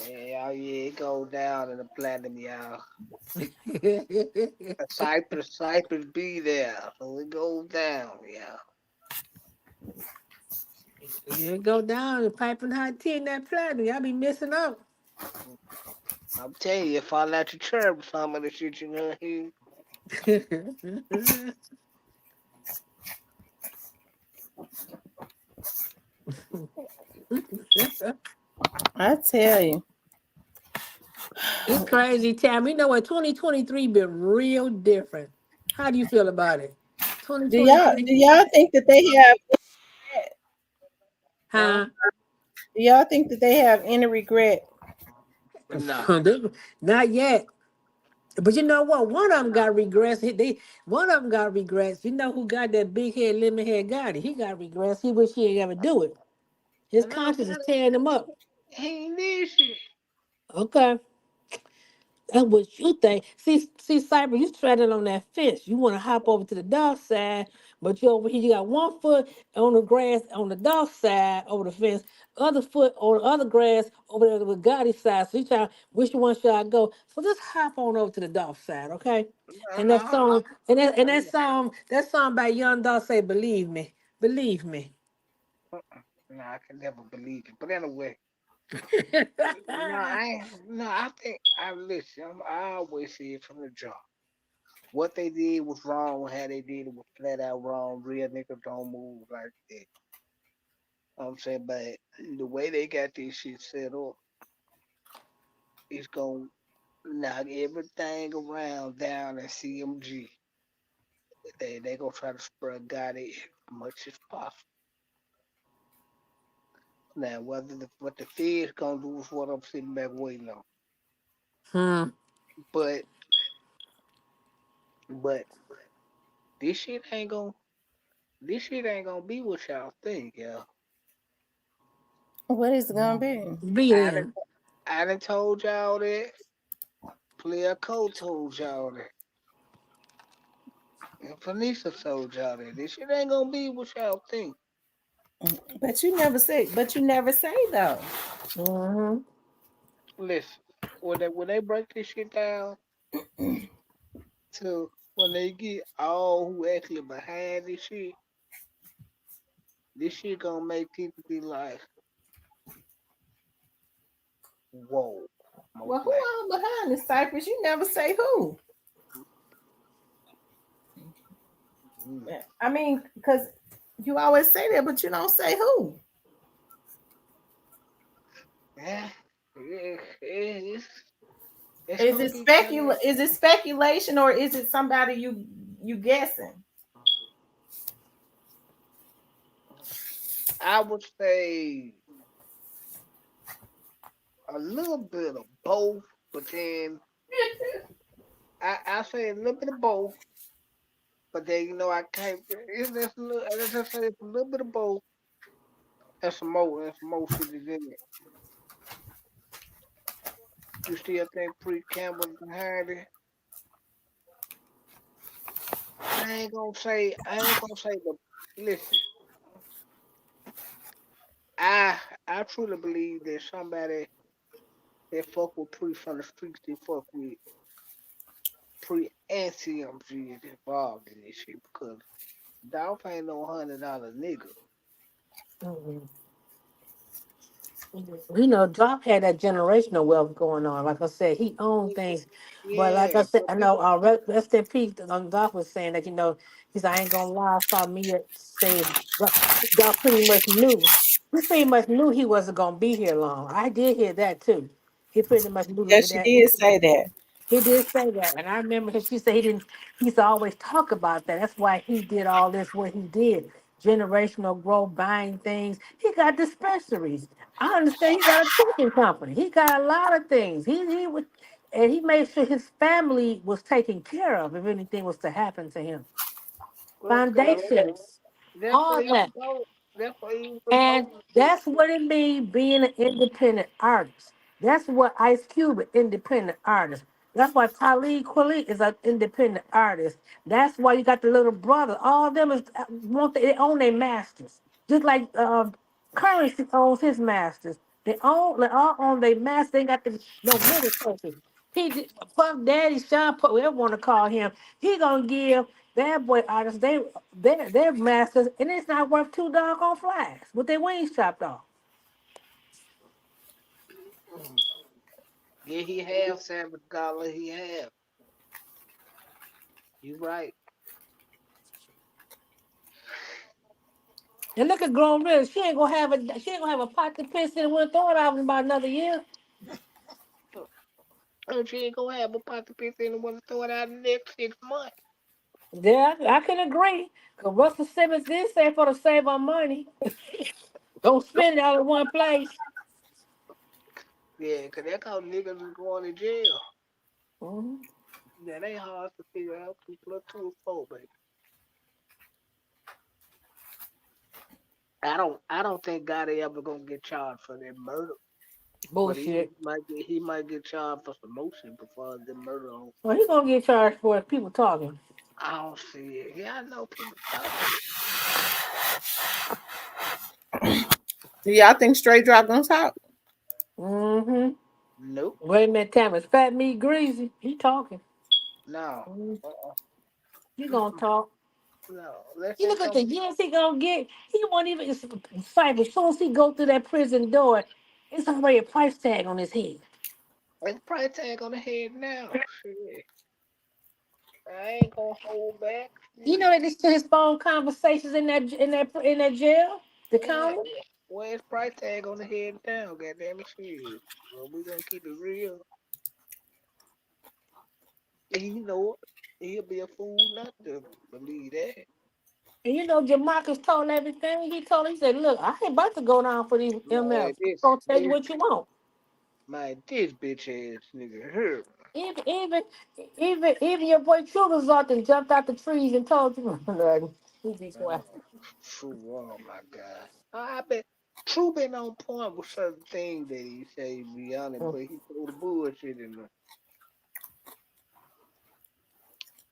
yeah, it go down in the platinum, y'all. Cypress be there, so it goes down, yeah. You go down and piping hot tea in that platinum. Y'all be missing out. I'm telling you, fall out your chair with some of the shit you gonna hear. I tell you. It's crazy, Tam. You know what? 2023 been real different. How do you feel about it? Do y'all 2023? do y'all think that they have Huh? Huh? do y'all think that they have any regret? Nah. Not yet. But you know what? One of them got regrets. One of them got regrets. You know who got that big head, lemon head Gotti? He got regrets. He wish he ain't ever do it. His And I conscience is got it. tearing him up. He ain't this shit. Okay. That's what you think. See, Cyber, you straddling on that fence. You want to hop over to the dark side, but you over here, you got one foot on the grass on the dark side over the fence, other foot on the other grass over there with Gotti's side. So you try, which one should I go? So just hop on over to the dark side, okay? And that No, song, that song by Young Dog say, "Believe me, believe me." no, I can never believe it. But anyway, no, I think I listen. I always see it from the jump. What they did was wrong. How they did it was flat out wrong. Real niggas don't move like that. I'm saying, but the way they got this shit set up, it's gonna knock everything around down at CMG. They gonna try to spread God as much as possible. Now, what the Fed's gonna do is what I'm sitting back waiting on. Hmm. But but this shit ain't gonna this shit ain't gonna be what y'all think, y'all. What is it gonna be? Be I done, then. I done told y'all that. Player Cole told y'all that. And Phoenicia told y'all that. This shit ain't gonna be what y'all think. But you never say. But you never say though. Mm-hmm. Listen, when they break this shit down to when they get all who actually behind this shit gonna make people be like, whoa, most Well, who likely. all behind the Cypress? You never say who. Mm. I mean, because you always say that, but you don't say who. Yeah, yeah, it's Is gonna it be kind of. Is it speculation or is it somebody you guessing? I would say a little bit of both, but then I say a little bit of both, but then I can't. It's just a little. I just say it's a little bit of both and some more shit is in it. You still think Pre Campbell's behind it? I ain't gonna say the. Listen, I I truly believe that somebody that fuck with Pre from the streets, they fuck with Pre and CMG is involved in this shit because Dolph ain't no $100 nigga. Mm-hmm. Drop had that generational wealth going on. Like I said, he owned things. But like I Yeah, said, but I this know rest in peace. Doc was saying that, he said, I ain't gonna lie, I saw Mia say, but Doc pretty much knew. He pretty much knew he wasn't gonna be here long. I did hear that too. He pretty much knew Yes, she that. did say that. He did say that, and I remember she said he didn't. He used to always talk about that. That's why he did all this. What he did, generational growth, buying things. He got dispensaries. I understand. He got a trucking company. He got a lot of things. He would, and he made sure his family was taken care of if anything was to happen to him. okay. Foundations, That's all what he was that. supposed. That's what he was And supposed to do. that's what it means being an independent artist. That's what Ice Cube is independent artist. That's why Talib Kweli is an independent artist. That's why you got the little brother. All of them they own their masters. Just like Currency owns his masters. They all own their masters. They got the no middle person. Puff Daddy, Sean Puff, whatever want to call him, he gonna give bad boy artists their masters, and it's not worth two doggone flies with their wings chopped off. Mm. Yeah, he have Savage Dollar. He have. You right. And look at Grown Riz. She ain't gonna have a pot to piss in and wouldn't throw it out in about another year. And she ain't gonna have a pot to piss in and want to throw it out in the next 6 months. Yeah, I can agree. Cause Russell Simmons did say for to save our money, don't spend it all in one place. Yeah, 'cause that cause niggas is going to jail. Mhm. That ain't hard to figure out. 2 plus 2 is 4, baby. I don't think Gotti ever gonna get charged for that murder. But Bullshit. he might get charged for some motion before the murder. Well, he gonna get charged for it. People talking. I don't see it. Yeah, I know people talking. Do y'all think Straight Drop gonna talk? Mm-hmm. Nope. Wait a minute, Thomas. Fat meat greasy. He talking. No. Mhm. Uh-uh. He gonna Mm-mm. talk. No. Let's You say look at the something. years he gonna get. He won't even fight. As soon as he go through that prison door, it's already a price tag on his head. It's price tag on the head now. Shit. I ain't gonna hold back. You Shit. know they listen to his phone conversations in that jail, the Yeah. county. Where's price tag on the head now? Goddamn it, shit. Well, we gonna keep it real. He know it. He'll be a fool not to believe that. And you know Jemarcus told everything. He said, "Look, I ain't about to go down for these Man, MFs. I'm gonna tell you this, what you want." this bitch ass nigga here. Even even even your boy True was out and jumped out the trees and told you nothing. He be quiet. True, oh my God. I bet True been on point with certain things that he say be honest, but he throw the bullshit in the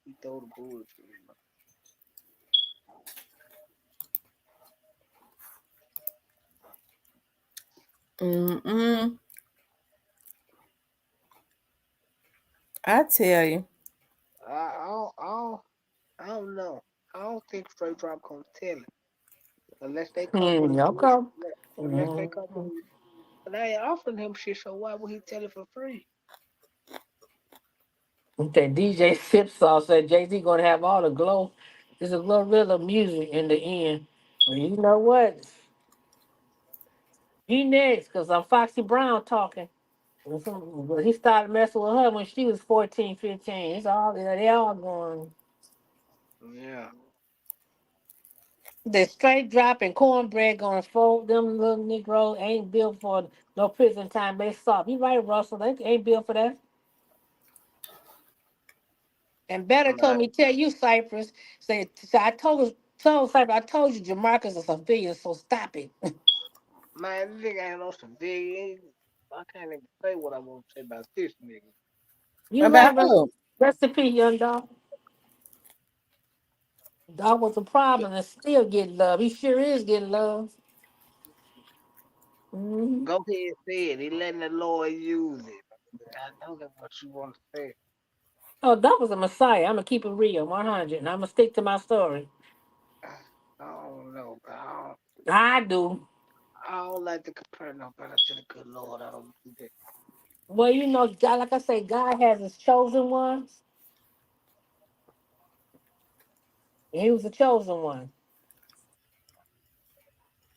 he throw the bullshit in the Mm-mm. I tell you. I don't know. I don't think Straight Drop gonna tell it unless they come with Okay. unless they come Mm-hmm. with and I ain't offering him shit, so why would he tell it for free? That DJ Sip Sauce said Jay-Z gonna have all the glow. There's a little bit of music in the end. But you know what? He next, because I'm Foxy Brown talking. But he started messing with her when she was 14, 15. It's all they all going. Yeah. The straight dropping cornbread gonna fold them little Negroes ain't built for no prison time. They soft. You right, Russell. They ain't built for that. And Better told me tell you, Cypress. So I told Cypress, I told you Jamarcus is a civilian, so stop it. Man, this nigga ain't no civilian. I can't even say what I want to say about this nigga. You About right, Russell. who? Recipe, young dog. Dog was a problem and still getting love. He sure is getting love. Hmm. Go ahead, say it. He letting the Lord use it. I know that's what you want to say. Oh, that was a messiah. I'm gonna keep it real, 100, and I'm gonna stick to my story. I don't know, but I do. I don't like to compare nobody to the good Lord. I don't do that. Well, you know, God, like I say, God has his chosen ones, and he was a chosen one.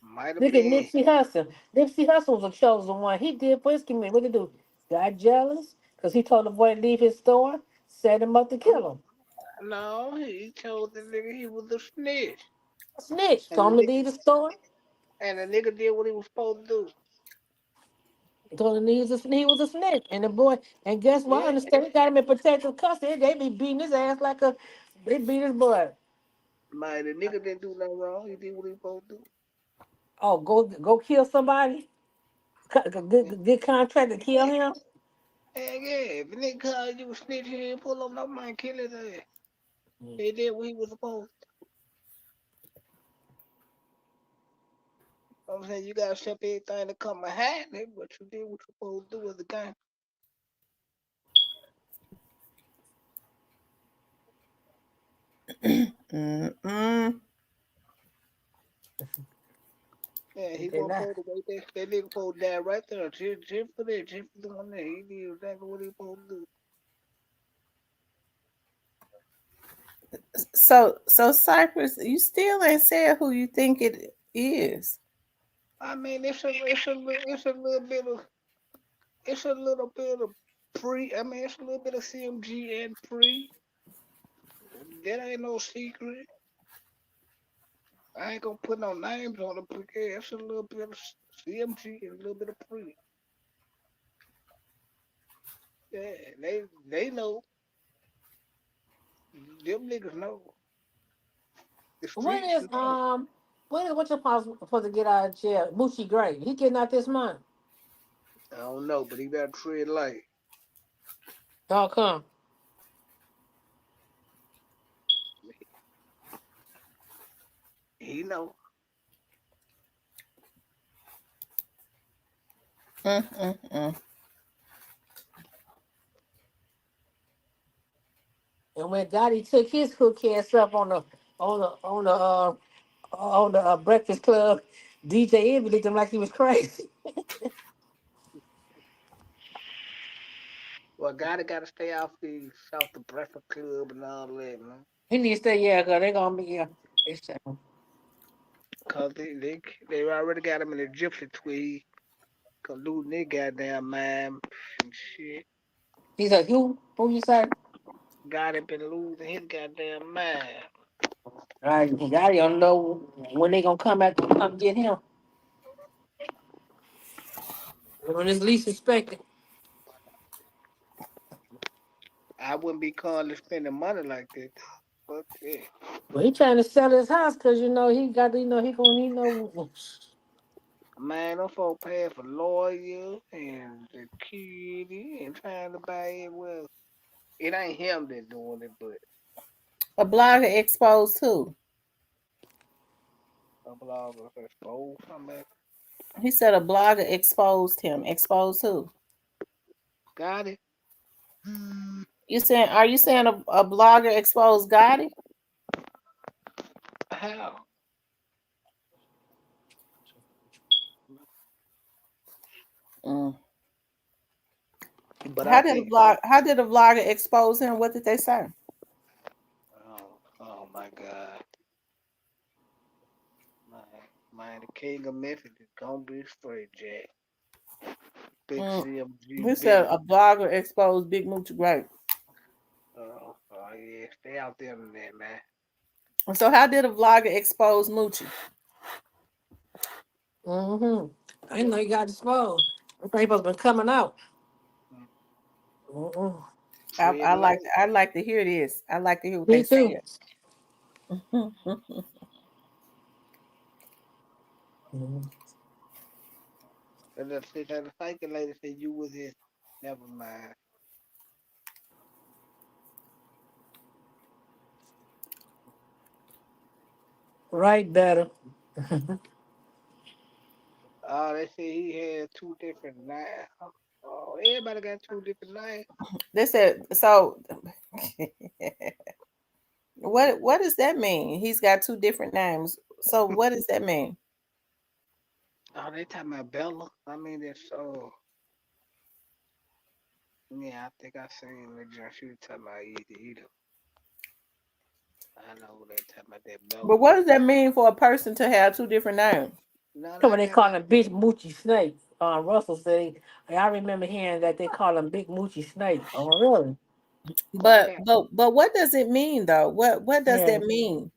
Might have Look at been. Nipsey Hussle. Nipsey Hussle was a chosen one. He did for his community. What did he do? Got jealous because he told the boy to leave his store, set him up to kill him. No, he told the nigga he was a snitch. Snitch. And the Told him to nigga, leave the store. and the nigga did what he was supposed to do. Told him he was a snitch. And the boy, and guess what? I Yeah, understand they got him in protective custody. They be beating his ass like they beat his butt. man, the nigga didn't do nothing wrong. He did what he was supposed to do. Oh, go kill somebody? Good contract to kill him? Heck yeah, if a nigga call you a snitch, he ain't pull up no man, kill his ass. He did what he was supposed to. I'm saying you gotta step everything to come behind it, but you did what you supposed to do as a gang. Mm-mm. Yeah, he They wasn't not. supposed to wait there. That nigga supposed to die right there. Just for that, just for doing that. He did exactly what he supposed to do. So Cypress, you still ain't said who you think it is. I mean, it's a little bit of pre. I mean, it's a little bit of CMG and pre. That ain't no secret. I ain't gonna put no names on it, but yeah, it's a little bit of CMG and a little bit of pre. Yeah, they know. Them niggas know. The When streets is know. what your supposed to get out of jail? Bucci Gray. He getting out this month. I don't know, but he better tread light. How come? He know. Mm. And when Gotti took his hook ass up on the Breakfast Club, DJ Envy looked at him like he was crazy. Well, gotta stay off the Breakfast Club and all that, man. He needs to stay, yeah, because they gonna be, yeah. It's, Cause they already got him in a gypsy tweed. Cause losing their goddamn mind and shit. he said, who you say? Gotti been losing his goddamn mind. Right, Gotti don't know when they gonna come get him. When it's least suspected. I wouldn't be calling spending money like that. Fuck that. Well, he trying to sell his house because he got he gonna Man, them folk paying for lawyers and security and trying to buy it. Well, it ain't him that doing it, but A blogger exposed too. a blogger exposed something. He said a blogger exposed him. Exposed who? Got it. Are you saying a blogger exposed Gotti? How? Mm. But I think some. How did a vlogger expose him? What did they say? Oh my God. Man, the king of Memphis is gonna be straight, Jack. Big Mm. CMG, He big. said a blogger exposed Big Moochie Great. Oh yeah, stay out there on that, man. So how did a vlogger expose Moochie? Mm-hmm. I didn't know he got exposed. The papers been coming out. Mm. Mm-mm. Tread light. I'd like to hear this. I'd like to hear what they Me too. said. Mhm. And the psychic lady said you was his. Never mind. Right, better. Oh, they said he had two different names. Oh, everybody got two different names. They said so. What does that mean? He's got two different names. So what does that mean? Oh, they talking about Bella. I mean, that's so. Yeah, I think I seen the John. She was talking about either. I know they talking about that But Bella. what does that mean for a person to have two different names? No, So when not they that call much. him Big Moochie Snake, Russell said, I remember hearing that they call him Big Moochie Snake. Oh, really? Okay. But what does it mean though? What does Yeah. that mean?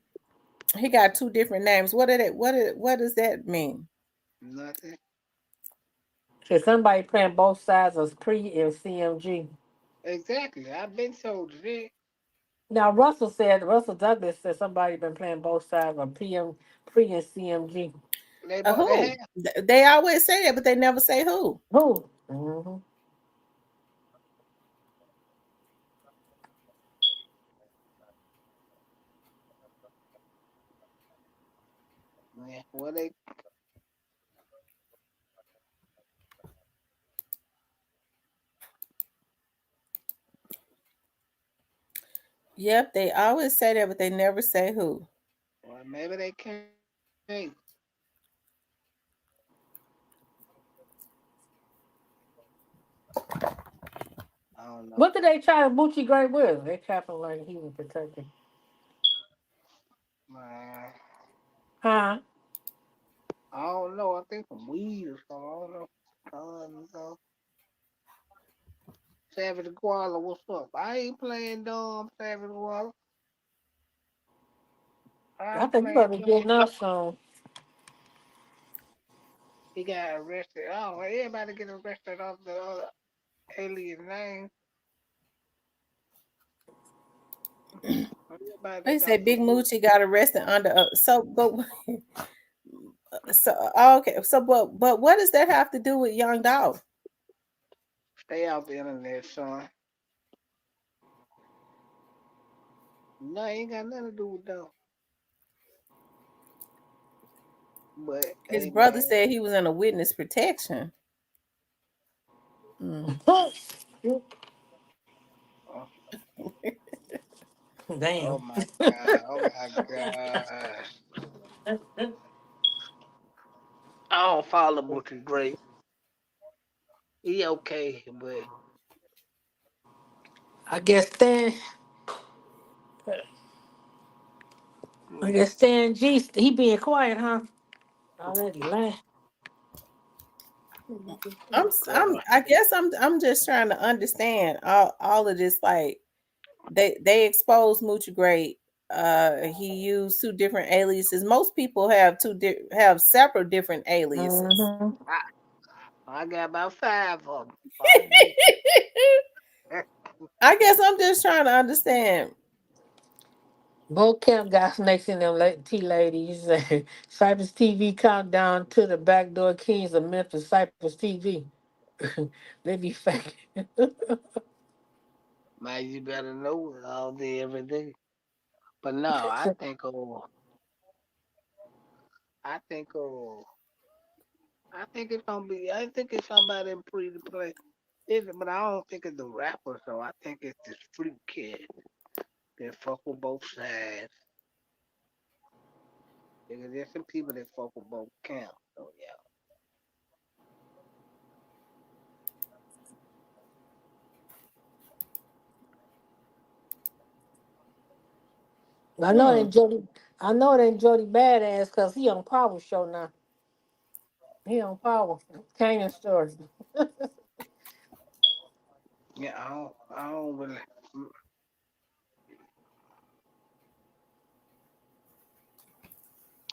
He got two different names. What does that mean? Nothing. So somebody playing both sides of Pre and CMG. Exactly. I've been told that. Now Russell Douglas said somebody been playing both sides of Pre and CMG. They Who? have. They always say that, but they never say who. Who? Mm-hmm. Yeah. Well, they. Yep, they always say that, but they never say who. Well, maybe they can't. I don't know. What did they try to Moochie Great with? They trapping like he was protected. Man, Huh? I don't know. I think some weed or something. I don't know. No. Savage Guala, what's up? I ain't playing dumb, Savage Guala. I I'm think you better playing be dumb. getting up soon. He got arrested. Oh, everybody get arrested off the other alien name. Everybody They just say got Big some. Moochie got arrested under so okay. So but what does that have to do with Young Dolph? Stay off the internet, son. No, ain't got nothing to do with them. But His hey, brother man. said he was in a witness protection. Oh, oh Damn. my God. Oh my God. I don't follow Booker Great. He okay, but I guess Stan. I mm, guess Stan G. He being quiet, huh? Already lying. God. I guess I'm just trying to understand all of this. Like they exposed Moochie Great. He used two different aliases. Most people have have several different aliases. Mm-hmm. I got about 5 of them. I do. I guess I'm just trying to understand. Both camp got snakes in them tea ladies. Cypress TV countdown to the backdoor kings of Memphis. Cypress TV. They be fake. Man, you better know it all day, every day. But no, I think, I think it's gonna be, I think it's somebody pretty to play. But I don't think it's the rapper, so I think it's this freak kid that fuck with both sides. Because there's some people that fuck with both camps. So yeah. I know it Hmm. ain't Jody. I know it ain't Jody Badass because he on Power Show now. He on Power. Canyon Story. Yeah, I don't really. mm,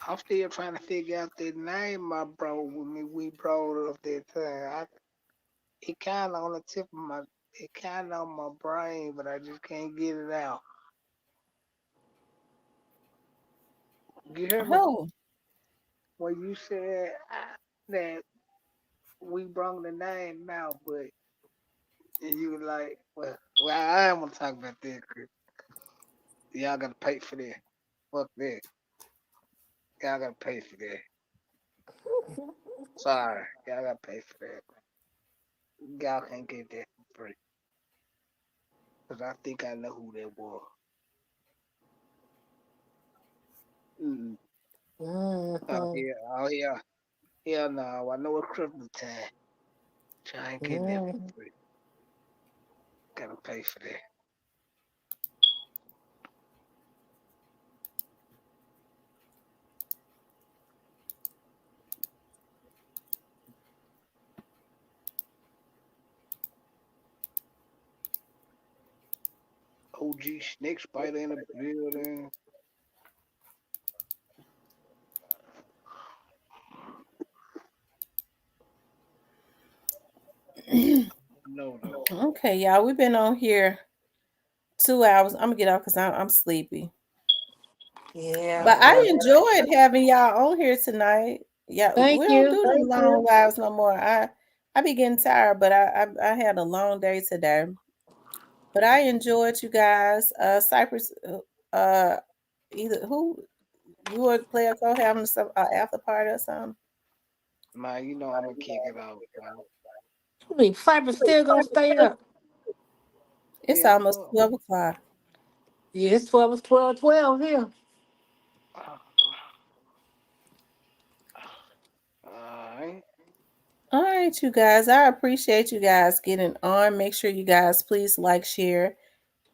I'm still trying to figure out that name, my bro. When we brought it up that time, it kind of on the tip of my, it kind of on my brain, but I just can't get it out. You hear me? Oh, When you said that we brought the name out, but and you were like, well, I am gonna talk about that, Chris. Y'all gotta pay for that. Fuck that. Y'all gotta pay for that. Sorry, y'all gotta pay for that. Y'all can't get that for free. Cause I think I know who that was. Mm-mm. Oh Mm-hmm. yeah, oh yeah. Hell no, I know it's Christmas time. So I ain't getting that for Mm-hmm. free. Gotta pay for that. OG Snake Spider in the building. No, no. okay, y'all. We've been on here 2 hours. I'm gonna get off because I'm sleepy. Yeah. But I Well, enjoyed having y'all on here tonight. Yeah, we thank don't you. do them long lives no more. I be getting tired, but I had a long day today. But I enjoyed you guys. Cypress, uh, either who you would play a co having some after party or something. Man, you know I'm gonna kick it out, man. I mean, Cypress still gonna stay up. It's Yeah, almost 12 o'clock. Yeah, it's 12, it's 12 here. alright. All right, you guys. I appreciate you guys getting on. Make sure you guys please like, share,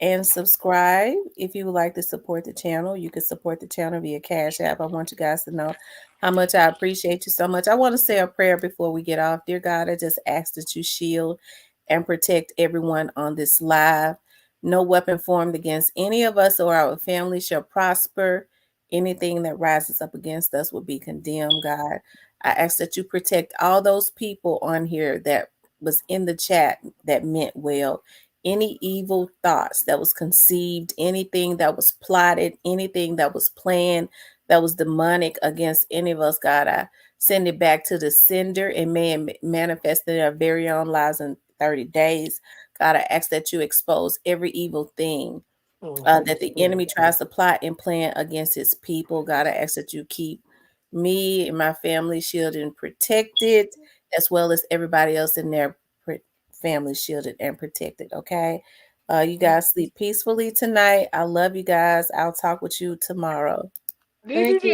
and subscribe. If you would like to support the channel, you can support the channel via Cash App. I want you guys to know how much I appreciate you so much. I want to say a prayer before we get off. Dear God, I just ask that you shield and protect everyone on this live. No weapon formed against any of us or our family shall prosper. Anything that rises up against us will be condemned, God. I ask that you protect all those people on here that was in the chat that meant well. Any evil thoughts that was conceived, anything that was plotted, anything that was planned, that was demonic against any of us, God, I send it back to the sender and may it manifest in our very own lives 30 days. God, I ask that you expose every evil thing that the enemy tries to plot and plan against his people. God, I ask that you keep me and my family shielded and protected, as well as everybody else in their family shielded and protected. Okay. You guys sleep peacefully tonight. I love you guys. I'll talk with you tomorrow. Did you Thank you.